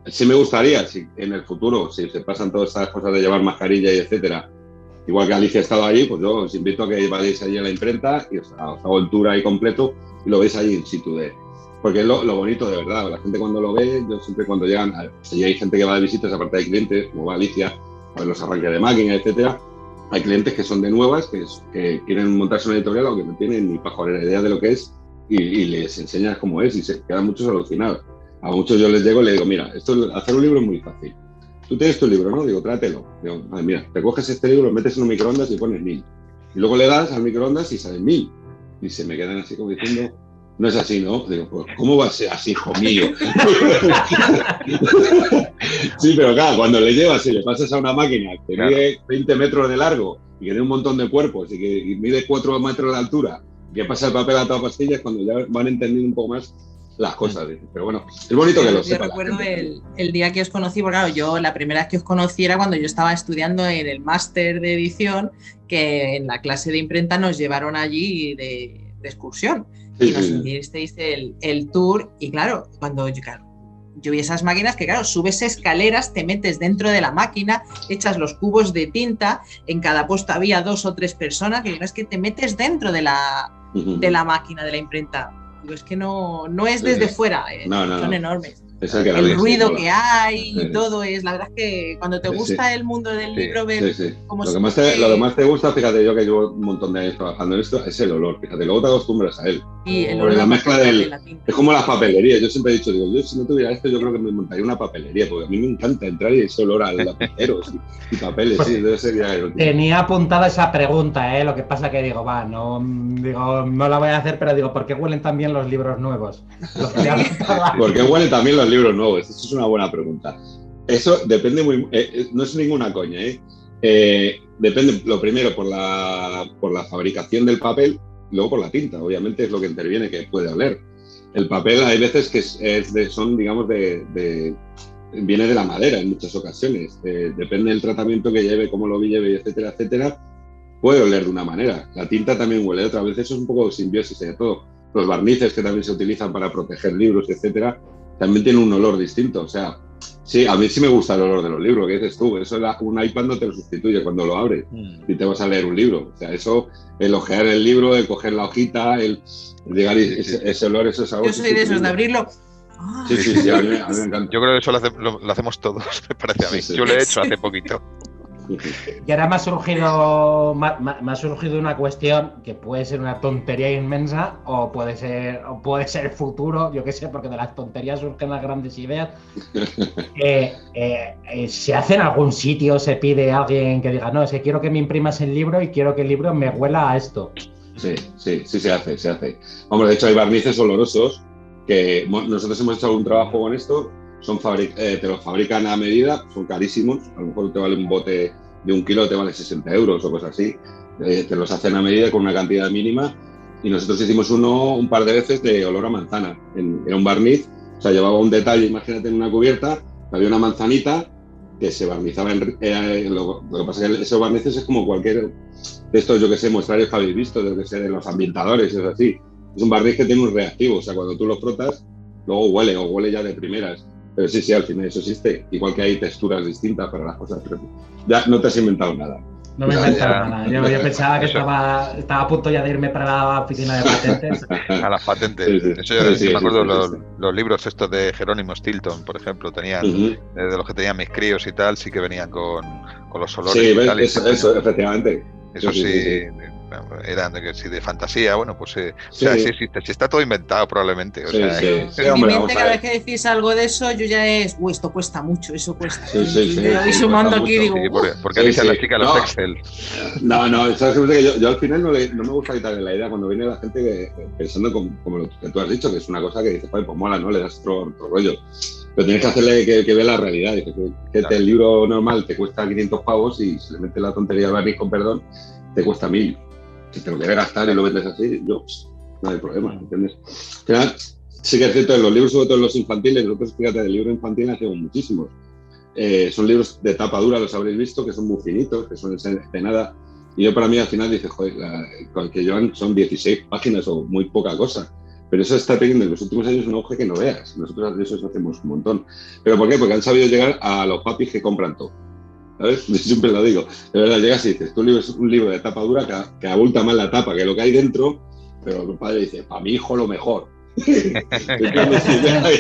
Sí me gustaría, si en el futuro, si se pasan todas estas cosas de llevar mascarilla y etcétera, igual que Alicia ha estado allí, pues yo os invito a que vayáis allí a la imprenta y os hago el tour ahí completo y lo veis allí in situ. Porque es lo bonito, de verdad. La gente cuando lo ve, yo siempre cuando llegan, si hay gente que va de visitas, aparte de clientes, como va Alicia, a ver los arranques de máquina, etcétera. Hay clientes que son de nuevas, que quieren montarse una editorial o que no tienen ni pajolera idea de lo que es y les enseñas cómo es y se quedan muchos alucinados. A muchos yo les llego y les digo, mira, hacer un libro es muy fácil. Tú tienes tu libro, ¿no? Digo, trátelo. Digo, mira, te coges este libro, lo metes en un microondas y pones 1000. Y luego le das al microondas y salen 1000. Y se me quedan así como diciendo, no es así, ¿no? Digo, pues, ¿cómo va a ser así, hijo mío? Sí, pero claro, cuando le llevas y le pasas a una máquina que mide 20 metros de largo y que tiene un montón de cuerpos y mide 4 metros de altura, que pasa el papel a toda pastilla, es cuando ya van entendiendo un poco más las cosas. Pero bueno, es bonito que lo sepa. Yo recuerdo el día que os conocí, porque claro, yo la primera vez que os conocí era cuando yo estaba estudiando en el máster de edición, que en la clase de imprenta nos llevaron allí de excursión. Y nos hicisteis el tour, y claro, cuando yo vi esas máquinas que, claro, subes escaleras, te metes dentro de la máquina, echas los cubos de tinta, en cada puesto había 2 o 3 personas, y es que te metes dentro de la máquina, de la imprenta. Digo, es que no es desde fuera, son enormes. El ruido que hay y todo es, la verdad es que cuando te gusta el mundo del libro, ver cómo lo que más te gusta, fíjate, yo que llevo un montón de años trabajando en esto, es el olor, fíjate, luego te acostumbras a él. Y el olor, la mezcla es como las papelerías, yo siempre he dicho, digo, yo si no tuviera esto, yo creo que me montaría una papelería, porque a mí me encanta entrar y ese olor a lapiceros y papeles, pues, debe ser tenía apuntada esa pregunta, lo que pasa que digo, no la voy a hacer, pero digo, ¿por qué huelen tan bien los libros nuevos? ¿Por qué huelen también los libros nuevos? Eso es una buena pregunta. Eso depende no es ninguna coña, depende, lo primero, por la fabricación del papel, luego por la tinta, obviamente es lo que interviene, que puede oler. El papel hay veces que viene de la madera en muchas ocasiones, depende del tratamiento que lleve, cómo lo lleve, etcétera, etcétera, puede oler de una manera. La tinta también huele de otra, a veces eso es un poco de simbiosis de todo. Los barnices que también se utilizan para proteger libros, etcétera, también tienen un olor distinto. O sea, sí, a mí sí me gusta el olor de los libros, que dices tú, eso un iPad no te lo sustituye cuando lo abres y te vas a leer un libro. O sea, eso, el ojear el libro, el coger la hojita, el llegar y ese olor, eso es algo. Yo soy de esos, de abrirlo. Sí, a mí me encanta. Yo creo que eso lo hacemos todos, me parece a mí. Yo lo he hecho hace poquito. Y ahora me ha surgido una cuestión que puede ser una tontería inmensa o puede ser el futuro, yo qué sé, porque de las tonterías surgen las grandes ideas. ¿Se hace en algún sitio, se pide a alguien que diga, no, es que quiero que me imprimas el libro y quiero que el libro me huela a esto? Sí, se hace. Hombre, de hecho hay barnices olorosos que nosotros hemos hecho algún trabajo con esto. Te los fabrican a medida, son carísimos, a lo mejor te vale un bote de 1 kilo, te vale 60 euros o cosas así, te los hacen a medida con una cantidad mínima, y nosotros hicimos uno un par de veces de olor a manzana, era un barniz, o sea, llevaba un detalle, imagínate, en una cubierta, había una manzanita que se barnizaba, lo que pasa es que esos barnices es como cualquier de estos, yo que sé, muestrarios que habéis visto, de los ambientadores, es así, es un barniz que tiene un reactivo, o sea, cuando tú lo frotas, luego huele ya de primeras. Pero sí, al final eso existe. Igual que hay texturas distintas para las cosas. Pero ya no te has inventado nada. No me he inventado nada. Yo pensaba que estaba a punto ya de irme para la oficina de patentes. A las patentes. Sí. Eso yo me acuerdo los libros estos de Jerónimo Stilton, por ejemplo, tenían, de los que tenían mis críos y tal, sí que venían con los olores. Sí, y tal, eso, efectivamente. Eso sí. Eran de fantasía, bueno, pues sí existe, sí está todo inventado probablemente. O sea, en mi mente cada vez que decís algo de eso, yo ya esto cuesta mucho, eso cuesta. Yo voy sumando aquí y digo... porque dicen las chicas los Excel. No, sabes que yo al final no me gusta quitarle la idea cuando viene la gente pensando como lo que tú has dicho, que es una cosa que dices, pues mola, ¿no? Le das otro rollo. Pero tienes que hacerle que vea la realidad. El libro normal te cuesta 500 pavos y si le metes la tontería de barniz, con perdón, te cuesta 1000. Si te lo quieres gastar y lo vendes así, no hay problema, ¿entiendes? Al final, sí que es cierto, en los libros, sobre todo en los infantiles, nosotros, fíjate, del libro infantil hacemos muchísimos. Son libros de tapa dura, los habréis visto, que son muy finitos, que son de nada. Y yo para mí al final dices, joder, que llevan son 16 páginas o muy poca cosa. Pero eso está teniendo en los últimos años un auge que no veas. Nosotros de eso hacemos un montón. ¿Pero por qué? Porque han sabido llegar a los papis que compran todo. ¿Sabes? Yo siempre lo digo. De verdad, llegas y dices, tú es un libro de tapa dura que abulta más la tapa que lo que hay dentro, pero el padre dice, para mi hijo lo mejor.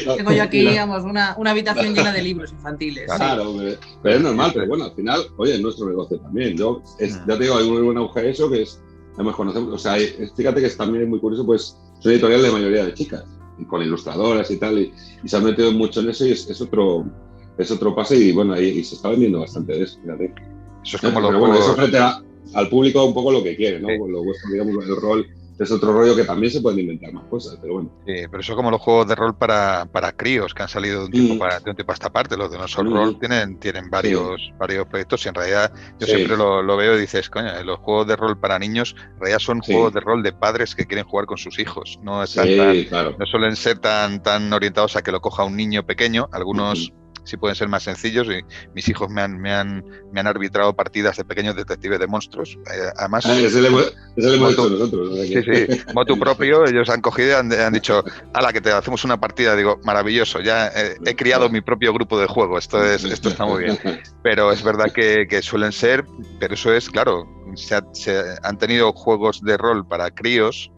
Tengo yo aquí, digamos, una habitación llena de libros infantiles. Claro, pero es normal, pero bueno, al final, oye, es nuestro negocio también. Ya te digo, hay un buen auge de eso que es, además conocemos, o sea, fíjate que también es muy curioso, pues son editoriales de mayoría de chicas, y con ilustradoras y tal, y se han metido mucho en eso y es otro pase y bueno, ahí se está vendiendo bastante de eso, fíjate. Eso es como pero bueno, eso frente al público un poco lo que quiere, ¿no? Sí. Lo vuestro, digamos, el rol es otro rollo que también se pueden inventar más cosas, pero bueno. Sí, pero eso como los juegos de rol para críos que han salido de un tiempo a esta parte, los de nosotros rol tienen varios proyectos y en realidad yo siempre lo veo y dices, coño, los juegos de rol para niños en realidad son juegos de rol de padres que quieren jugar con sus hijos, no suelen ser tan orientados a que lo coja un niño pequeño, algunos sí pueden ser más sencillos y mis hijos me han arbitrado partidas de pequeños detectives de monstruos. Además, ese lo hemos hecho nosotros. ¿No? Sí, motu propio, ellos han cogido y han dicho, ala, que te hacemos una partida. Digo, maravilloso, ya he criado mi propio grupo de juego, esto está muy bien. Pero es verdad que suelen ser, pero eso es, claro, se han tenido juegos de rol para críos,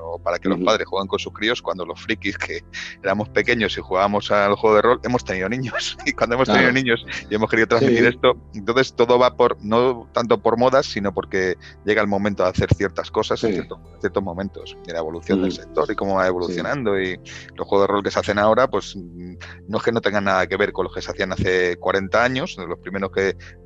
o para que los padres jueguen con sus críos, cuando los frikis que éramos pequeños y jugábamos al juego de rol, hemos tenido niños. Y cuando hemos tenido niños y hemos querido transmitir esto, entonces todo va no tanto por modas, sino porque llega el momento de hacer ciertas cosas en ciertos momentos. Y la evolución del sector y cómo va evolucionando. Y los juegos de rol que se hacen ahora, pues no es que no tengan nada que ver con los que se hacían hace 40 años, los primeros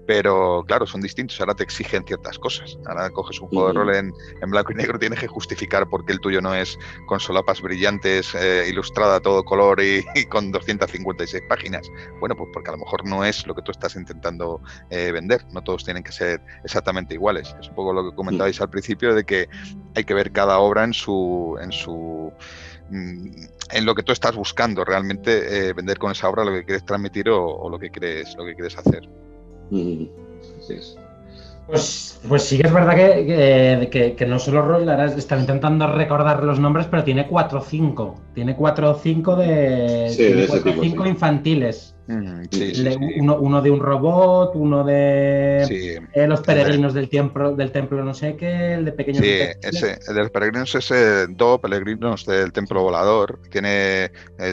pero claro, son distintos, ahora te exigen ciertas cosas. Ahora coges un juego de rol en blanco y negro, tienes que justificar por qué el tuyo no es con solapas brillantes, ilustrada a todo color y con 256 páginas. Bueno, pues porque a lo mejor no es lo que tú estás intentando vender, no todos tienen que ser exactamente iguales. Es un poco lo que comentabais al principio, de que hay que ver cada obra en lo que tú estás buscando realmente vender con esa obra, lo que quieres transmitir o lo que quieres hacer. Así es. Pues sí que es verdad que no solo rol, ahora estaba intentando recordar los nombres, pero tiene 4 o 5. Tiene 4 o 5 infantiles. Uno de un robot, uno de los peregrinos del templo no sé qué, el de pequeños. Sí, el de los peregrinos es Peregrinos del Templo Volador.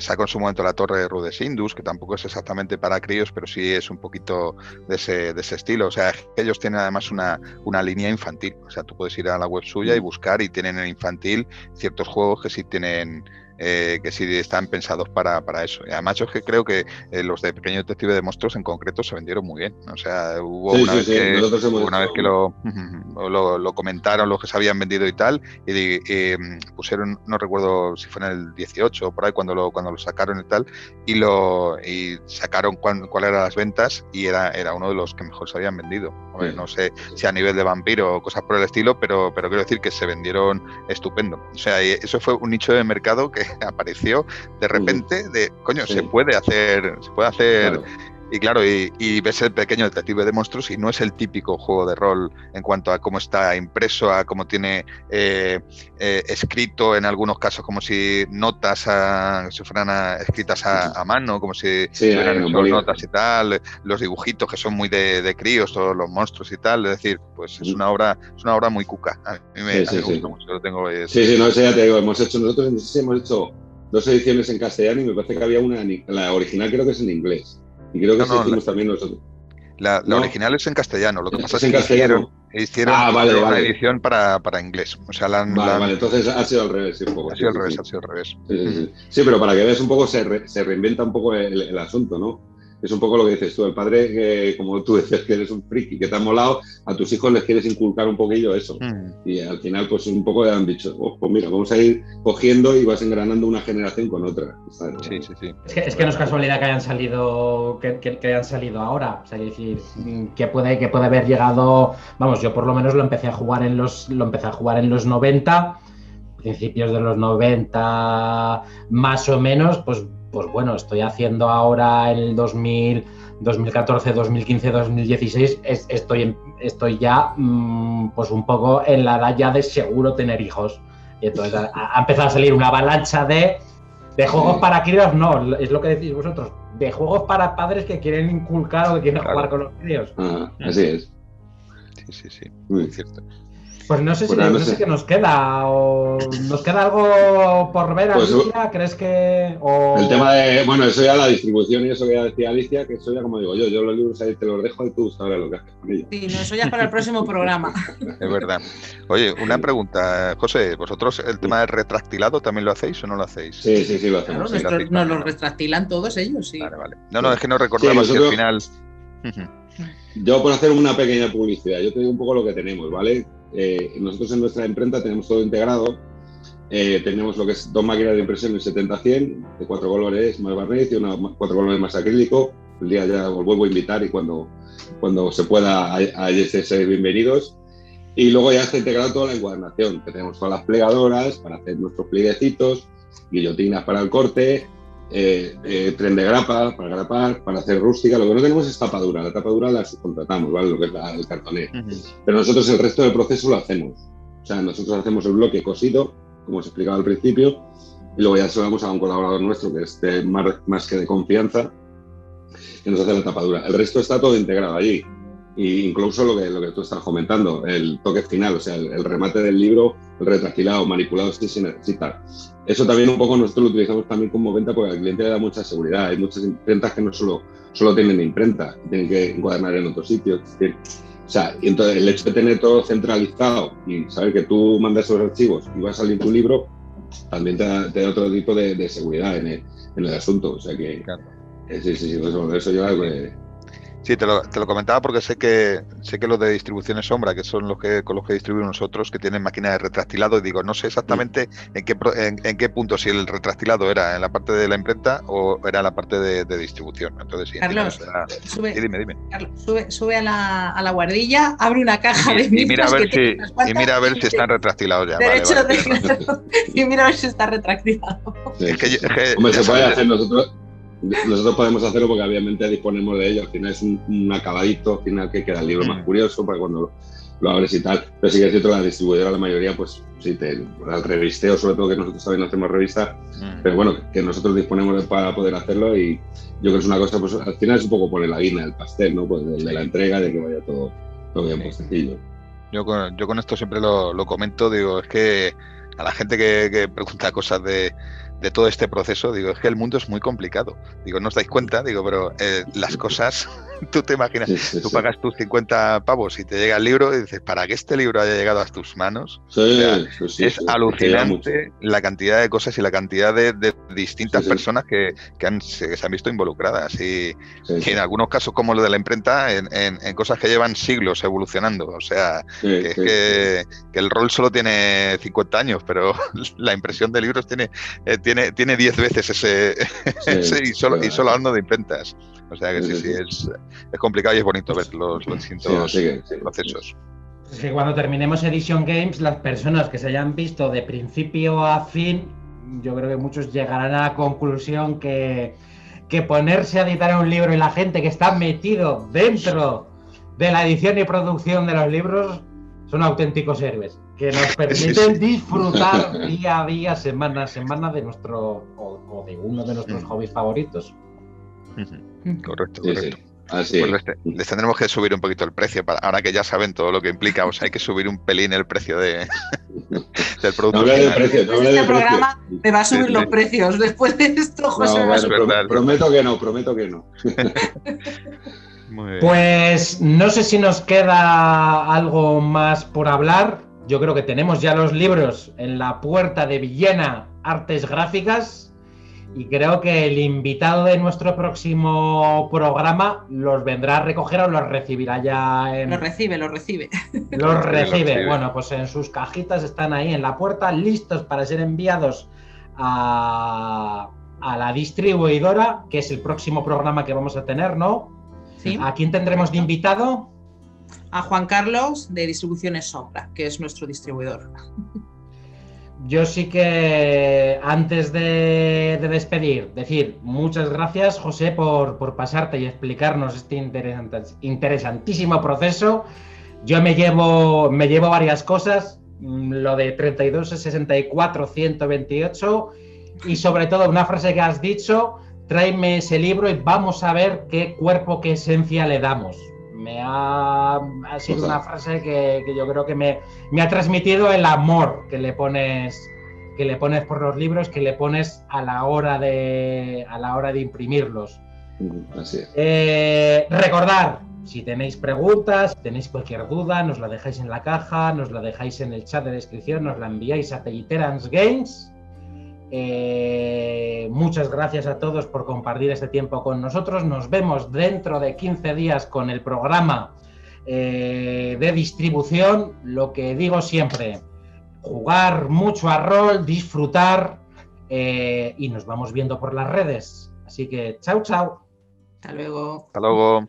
Sacó en su momento la Torre de Rudesindus, que tampoco es exactamente para críos, pero sí es un poquito de ese estilo. O sea, ellos tienen además una línea infantil. O sea, tú puedes ir a la web suya y buscar, y tienen en infantil ciertos juegos que sí tienen, que sí están pensados para eso. Y además yo es que creo que los de Pequeño Detective de Monstruos en concreto se vendieron muy bien. O sea, hubo una vez que lo comentaron los que se habían vendido y tal, y pusieron, no recuerdo si fue en el 18 o por ahí cuando lo sacaron y tal, y sacaron cuáles eran las ventas, y era uno de los que mejor se habían vendido. Hombre, no sé si a nivel de vampiro o cosas por el estilo, pero quiero decir que se vendieron estupendo. O sea, eso fue un nicho de mercado que apareció de repente, se puede hacer claro. Y claro, y ves el Pequeño Detective de Monstruos y no es el típico juego de rol en cuanto a cómo está impreso, a cómo tiene escrito en algunos casos, como si notas si fueran escritas a mano, como si hubieran hecho notas y tal, los dibujitos que son muy de críos, todos los monstruos y tal. Es decir, pues es una obra muy cuca. A mí me gusta mucho. Lo tengo, no sé, ya te digo, nosotros hemos hecho 2 ediciones en castellano y me parece que había la original, creo que es en inglés. Y creo que hicimos también nosotros. La original es en castellano, lo que pasa es que hicieron una edición para inglés. O sea, vale, entonces ha sido al revés. Sí, un poco, ha sido al revés. Sí, pero para que veas un poco, se reinventa un poco el asunto, ¿no? Es un poco lo que dices tú, el padre, como tú decías, que eres un friki, que te ha molado, a tus hijos les quieres inculcar un poquillo eso. Y al final, pues un poco han dicho, pues mira, vamos a ir cogiendo y vas engranando una generación con otra. Sí. Es que no es casualidad que hayan salido ahora. O sea, es decir, que puede haber llegado, vamos, yo por lo menos lo empecé a jugar en los 90, principios de los 90 más o menos, pues bueno, estoy haciendo ahora en el 2014, 2015, 2016, estoy ya pues un poco en la edad ya de seguro tener hijos. Y entonces ha empezado a salir una avalancha de juegos para críos, no, es lo que decís vosotros, de juegos para padres que quieren inculcar o que quieren jugar con los críos. Así es. Sí, muy cierto. Pues no sé si qué nos queda, o nos queda algo por ver, Alicia, ¿crees que...? El tema de, eso ya la distribución y eso que ya decía Alicia, que eso ya como digo yo los libros ahí te los dejo y tú sabrás lo que haces con ellos. Sí, no, eso ya es para el próximo programa. Es verdad. Oye, una pregunta, José, ¿vosotros el tema del retractilado también lo hacéis o no lo hacéis? Sí, lo hacemos. Claro, nos lo retractilan todos ellos, sí. Vale. No, es que no recordaba si al final... Yo, por hacer una pequeña publicidad, yo te digo un poco lo que tenemos, ¿vale? Nosotros en nuestra imprenta tenemos todo integrado tenemos lo que es 2 máquinas de impresión en 70-100, de 4 colores más barniz y 4 colores más acrílico. El día ya os vuelvo a invitar y cuando se pueda, hayáis de ser bienvenidos. Y luego ya está integrado toda la encuadernación, que tenemos todas las plegadoras para hacer nuestros plieguecitos, guillotinas para el corte, tren de grapa para grapar, para hacer rústica. Lo que no tenemos es tapadura. La tapadura la subcontratamos, ¿vale? Lo que es el cartoné. Pero nosotros el resto del proceso lo hacemos. O sea, nosotros hacemos el bloque cosido, como os explicaba al principio, y luego ya se lo damos a un colaborador nuestro que es más que de confianza, que nos hace la tapadura. El resto está todo integrado allí. Y incluso lo que tú estás comentando, el toque final, o sea, el remate del libro, el retractilado, manipulado si se necesita. Eso también un poco nosotros lo utilizamos también como venta porque al cliente le da mucha seguridad. Hay muchas imprentas que no solo tienen imprenta, tienen que encuadernar en otros sitios. Es decir, o sea, y entonces el hecho de tener todo centralizado y saber que tú mandas esos archivos y va a salir tu libro, también te da otro tipo de seguridad en el asunto. O sea que, claro. Sí, eso yo creo que... Sí, te lo comentaba porque sé que los de distribuciones Sombra, que son con los que distribuimos nosotros, que tienen máquinas de retractilado, y digo, no sé exactamente en qué punto, si el retractilado era en la parte de la imprenta o era en la parte de distribución. Entonces, sí, Carlos, dime. Carlos, sube a la guardilla, abre una caja de y mira a ver si están retractilados ya. Y mira a ver si está retractilado. Sí, hombre, se puede hacer Nosotros podemos hacerlo porque obviamente disponemos de ello. Al final es un acabadito, al final que queda el libro más curioso para cuando lo abres y tal. Pero sí que es cierto que la distribuidora, la mayoría, pues sí, al revisteo, sobre todo que nosotros también hacemos revista, pero bueno, que nosotros disponemos para poder hacerlo y yo creo que es una cosa, pues al final es un poco poner la guina, el pastel, ¿no? Pues de la entrega, de que vaya todo bien puestecillo. Yo con esto siempre lo comento, digo, es que a la gente que pregunta cosas de todo este proceso, digo, es que el mundo es muy complicado. Digo, no os dais cuenta, digo, pero las cosas, tú te imaginas, tú pagas tus 50 pavos y te llega el libro y dices, para que este libro haya llegado a tus manos, es alucinante la cantidad de cosas y la cantidad de distintas personas que se han visto involucradas y en algunos casos, como lo de la imprenta, en cosas que llevan siglos evolucionando. O sea, que el rol solo tiene 50 años, pero la impresión de libros tiene 10 veces ese y solo hablando de imprentas. O sea que sí, es complicado y es bonito ver los distintos procesos. Es que cuando terminemos Edition Games, las personas que se hayan visto de principio a fin, yo creo que muchos llegarán a la conclusión que ponerse a editar un libro y la gente que está metido dentro de la edición y producción de los libros son auténticos héroes, que nos permiten disfrutar día a día, semana a semana de nuestro o de uno de nuestros hobbies favoritos. Correcto. Sí. Así pues les tendremos que subir un poquito el precio, ahora que ya saben todo lo que implica, o sea, hay que subir un pelín el precio del producto. No del precio, este programa me va a subir los precios, después de esto, José me va a subir. Prometo que no. Muy bien. Pues no sé si nos queda algo más por hablar. Yo creo que tenemos ya los libros en la puerta de Villena Artes Gráficas y creo que el invitado de nuestro próximo programa los vendrá a recoger o los recibirá ya en... Los recibe. Los recibe. Bueno, pues en sus cajitas están ahí en la puerta, listos para ser enviados a la distribuidora, que es el próximo programa que vamos a tener, ¿no? Sí. ¿A quién tendremos de invitado? A Juan Carlos de Distribuciones Sombra, que es nuestro distribuidor. Yo sí que antes de despedir, decir muchas gracias, José, por pasarte y explicarnos este interesantísimo proceso. Yo me llevo varias cosas, lo de 32, 64, 128 y sobre todo una frase que has dicho: tráeme ese libro y vamos a ver qué cuerpo, qué esencia le damos. Ha sido una frase que yo creo que me ha transmitido el amor que le pones por los libros, que le pones a la hora de imprimirlos. Así es. Recordad, si tenéis preguntas, si tenéis cualquier duda, nos la dejáis en la caja, nos la dejáis en el chat de descripción, nos la enviáis a Telliterans Games. Muchas gracias a todos por compartir este tiempo con nosotros. Nos vemos dentro de 15 días con el programa de distribución. Lo que digo siempre, jugar mucho a rol, disfrutar y nos vamos viendo por las redes. Así que chao, chao. Hasta luego. Hasta luego.